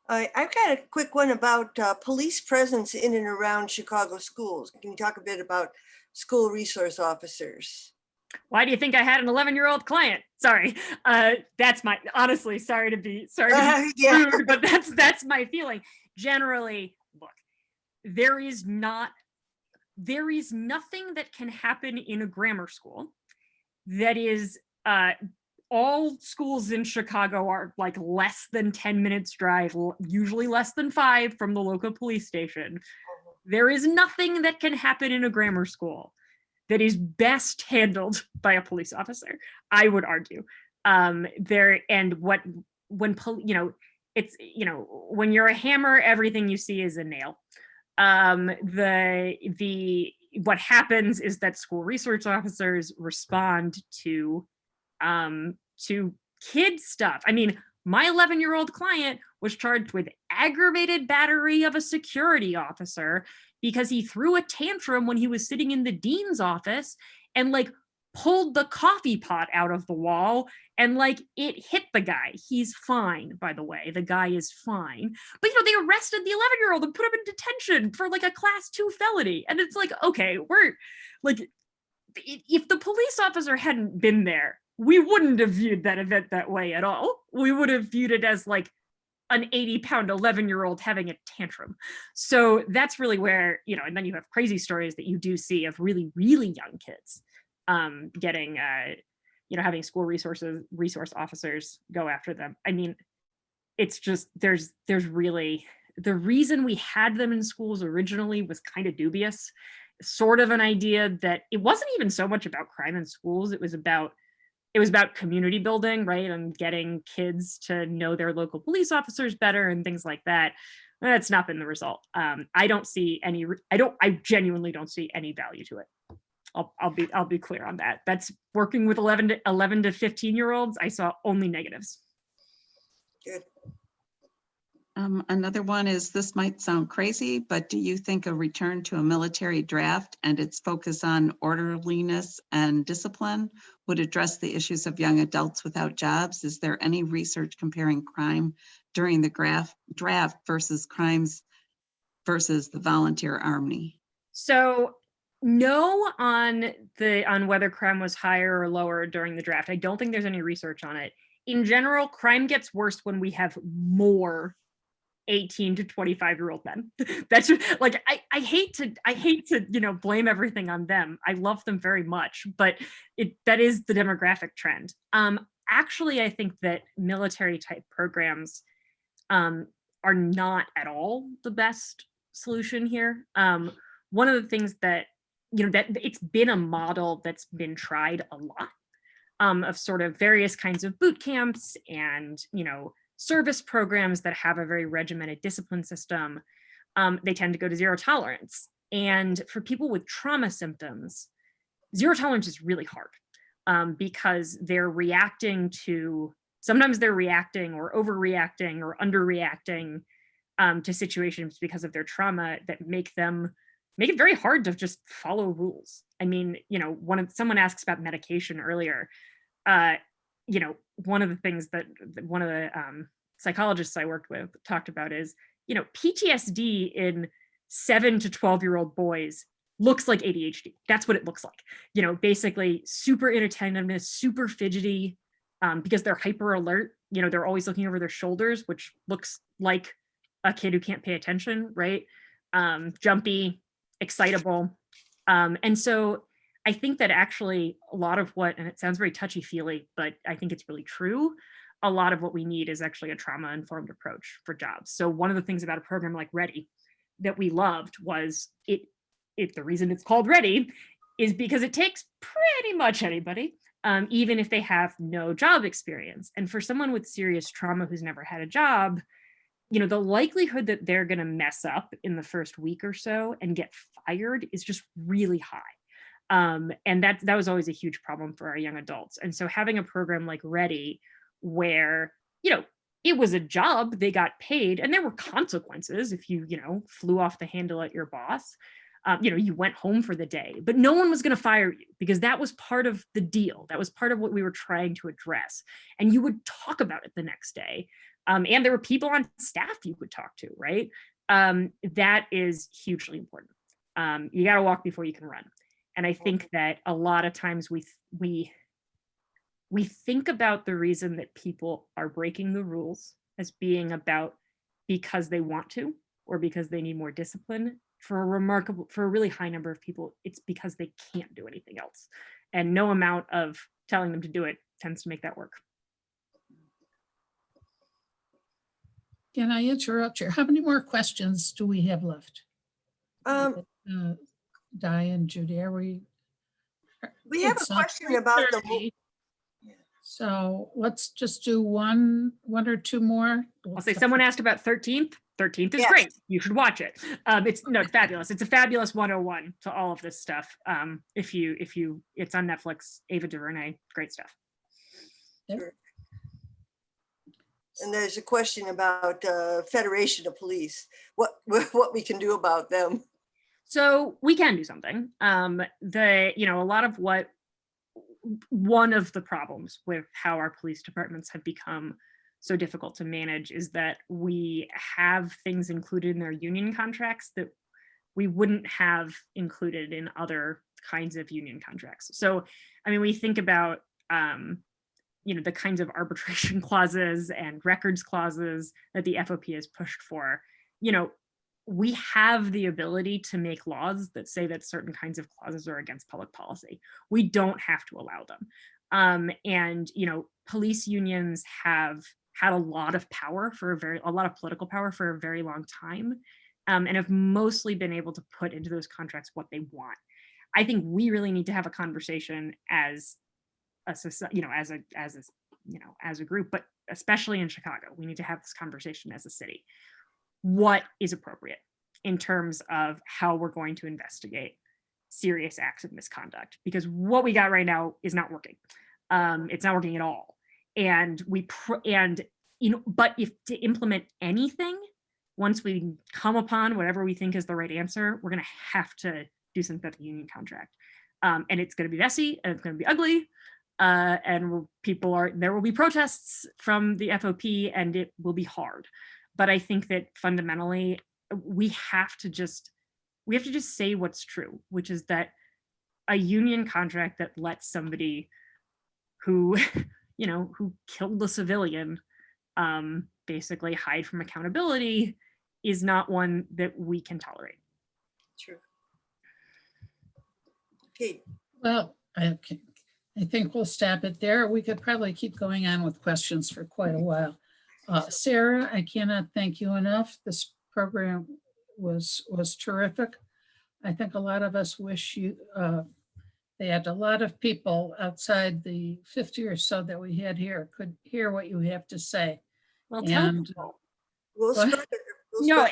I've got a quick one about police presence in and around Chicago schools. Can you talk a bit about school resource officers? Why do you think I had an 11-year-old client? Sorry, that's my, honestly, sorry to be Yeah. rude, but that's my feeling. Generally, look, there is nothing that can happen in a grammar school that is, all schools in Chicago are like less than 10 minutes drive, usually less than 5 from the local police station. There is nothing that can happen in a grammar school that is best handled by a police officer, I would argue. When you're a hammer, everything you see is a nail. What happens is that school resource officers respond to kid stuff. I mean, my 11-year-old client was charged with aggravated battery of a security officer because he threw a tantrum when he was sitting in the dean's office and like pulled the coffee pot out of the wall and like it hit the guy. He's fine, by the way. The guy is fine. But they arrested the 11-year-old and put him in detention for like a class 2 felony. And it's like, okay, we're like, if the police officer hadn't been there, we wouldn't have viewed that event that way at all. We would have viewed it as like an 80-pound 11-year-old having a tantrum. So that's really where, and then you have crazy stories that you do see of really, really young kids getting, having school resource officers go after them. I mean, it's just, there's really, the reason we had them in schools originally was kind of dubious. Sort of an idea that it wasn't even so much about crime in schools. It was about community building, right? And getting kids to know their local police officers better and things like that. That's not been the result. I genuinely don't see any value to it. I'll be clear on that. That's working with 11 to 15-year-olds. I saw only negatives. Good. Another one is, this might sound crazy, but do you think a return to a military draft and its focus on orderliness and discipline would address the issues of young adults without jobs? Is there any research comparing crime during the draft versus crimes versus the volunteer army? So no on whether crime was higher or lower during the draft. I don't think there's any research on it. In general, crime gets worse when we have more 18 to 25-year-old men. That's like, I hate to blame everything on them. I love them very much, but that is the demographic trend. Actually, I think that military type programs are not at all the best solution here. One of the things that that it's been a model that's been tried a lot, of sort of various kinds of boot camps and service programs that have a very regimented discipline system. They tend to go to zero tolerance. And for people with trauma symptoms, zero tolerance is really hard because sometimes they're reacting or overreacting or underreacting to situations because of their trauma that make it very hard to just follow rules. I mean, someone asks about medication earlier. One of the things that one of the psychologists I worked with talked about is, PTSD in 7 to 12-year-old boys looks like ADHD. That's what it looks like. Basically super inattentiveness, super fidgety, because they're hyper alert. They're always looking over their shoulders, which looks like a kid who can't pay attention, right? Jumpy, excitable. And so I think that actually a lot of and it sounds very touchy-feely, but I think it's really true. A lot of what we need is actually a trauma-informed approach for jobs. So one of the things about a program like READY that we loved was the reason it's called READY is because it takes pretty much anybody, even if they have no job experience. And for someone with serious trauma who's never had a job, the likelihood that they're going to mess up in the first week or so and get fired is just really high. And that was always a huge problem for our young adults. And so having a program like READY where, it was a job, they got paid, and there were consequences if you, flew off the handle at your boss, you went home for the day, but no one was going to fire you because that was part of the deal. That was part of what we were trying to address. And you would talk about it the next day. And there were people on staff you could talk to, right? That is hugely important. You got to walk before you can run. And I think that a lot of times we think about the reason that people are breaking the rules as being about because they want to or because they need more discipline. For a really high number of people, it's because they can't do anything else. And no amount of telling them to do it tends to make that work. Can I interrupt you? How many more questions do we have left? Di and Judy, are we? We have a It's, question about the, 3:30. So let's just do one or two more. I'll say someone asked about 13th. 13th is Yes. great. You should watch it. It's fabulous. It's a fabulous 101 to all of this stuff. It's on Netflix. Ava DuVernay, great stuff. and there's a question about Federation of Police, what we can do about them. So we can do something. One of the problems with how our police departments have become so difficult to manage is that we have things included in their union contracts that we wouldn't have included in other kinds of union contracts. So, I mean, we think about, the kinds of arbitration clauses and records clauses that the FOP has pushed for. We have the ability to make laws that say that certain kinds of clauses are against public policy. We don't have to allow them. Police unions have had a lot of power a lot of political power for a very long time, and have mostly been able to put into those contracts what they want. I think we really need to have a conversation as a society, as a group, but especially in Chicago, we need to have this conversation as a city. What is appropriate in terms of how we're going to investigate serious acts of misconduct? Because what we got right now is not working. It's not working at all. But if to implement anything, once we come upon whatever we think is the right answer, we're going to have to do something about the union contract. And it's going to be messy and it's going to be ugly. And there will be protests from the FOP and it will be hard. But I think that fundamentally we have to just say what's true, which is that a union contract that lets somebody who killed a civilian basically hide from accountability is not one that we can tolerate. True. Okay. Well, I think we'll stop it there. We could probably keep going on with questions for quite a while. Sarah, I cannot thank you enough. This program was terrific. I think a lot of us wish they had a lot of people outside the 50 or so that we had here could hear what you have to say. Well, And We'll What? spread it. no,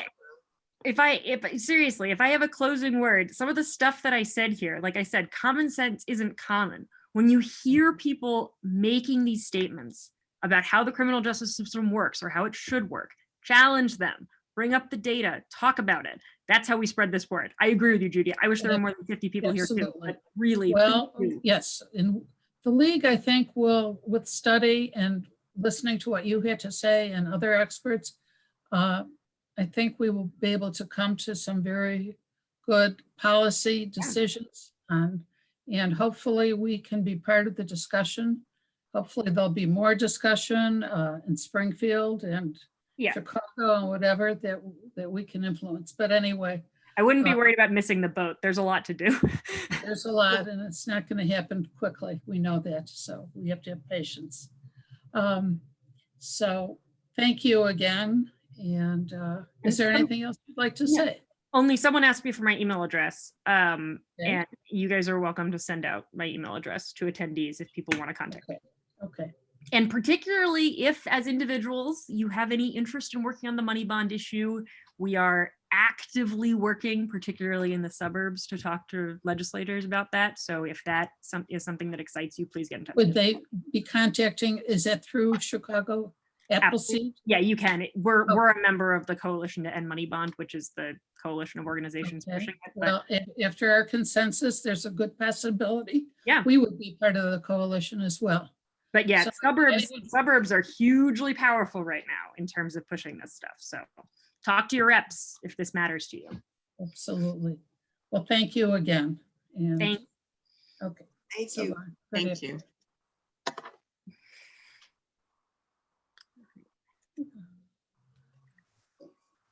if I have a closing word, some of the stuff that I said here, like I said, common sense isn't common. When you hear people making these statements about how the criminal justice system works or how it should work, challenge them, bring up the data, talk about it. That's how we spread this word. I agree with you, Judy. I wish there were more than 50 people here too, Absolutely. but really, well, please do. yes, in the league, I think will, with study and listening to what you had to say and other experts, I think we will be able to come to some very good policy decisions. And hopefully we can be part of the discussion. Hopefully there'll be more discussion in Springfield and Chicago and whatever that we can influence. But anyway. I wouldn't be worried about missing the boat. There's a lot to do. There's a lot and it's not going to happen quickly. We know that. So we have to have patience. So thank you again. And is there anything else you'd like to say? Only someone asked me for my email address. And you guys are welcome to send out my email address to attendees if people want to contact me. Okay. And particularly if, as individuals, you have any interest in working on the money bond issue, we are actively working, particularly in the suburbs, to talk to legislators about that. So if that is something that excites you, please get in touch. Would they be contacting, is that through Chicago Appleseed? Yeah, you can. We're a member of the Coalition to End Money Bond, which is the coalition of organizations pushing it. But Well, after our consensus, there's a good possibility. Yeah. We would be part of the coalition as well. But yeah, So suburbs are hugely powerful right now in terms of pushing this stuff. So talk to your reps if this matters to you. Absolutely. Well, thank you again. And Thank okay. Thank so you. long. Thank you.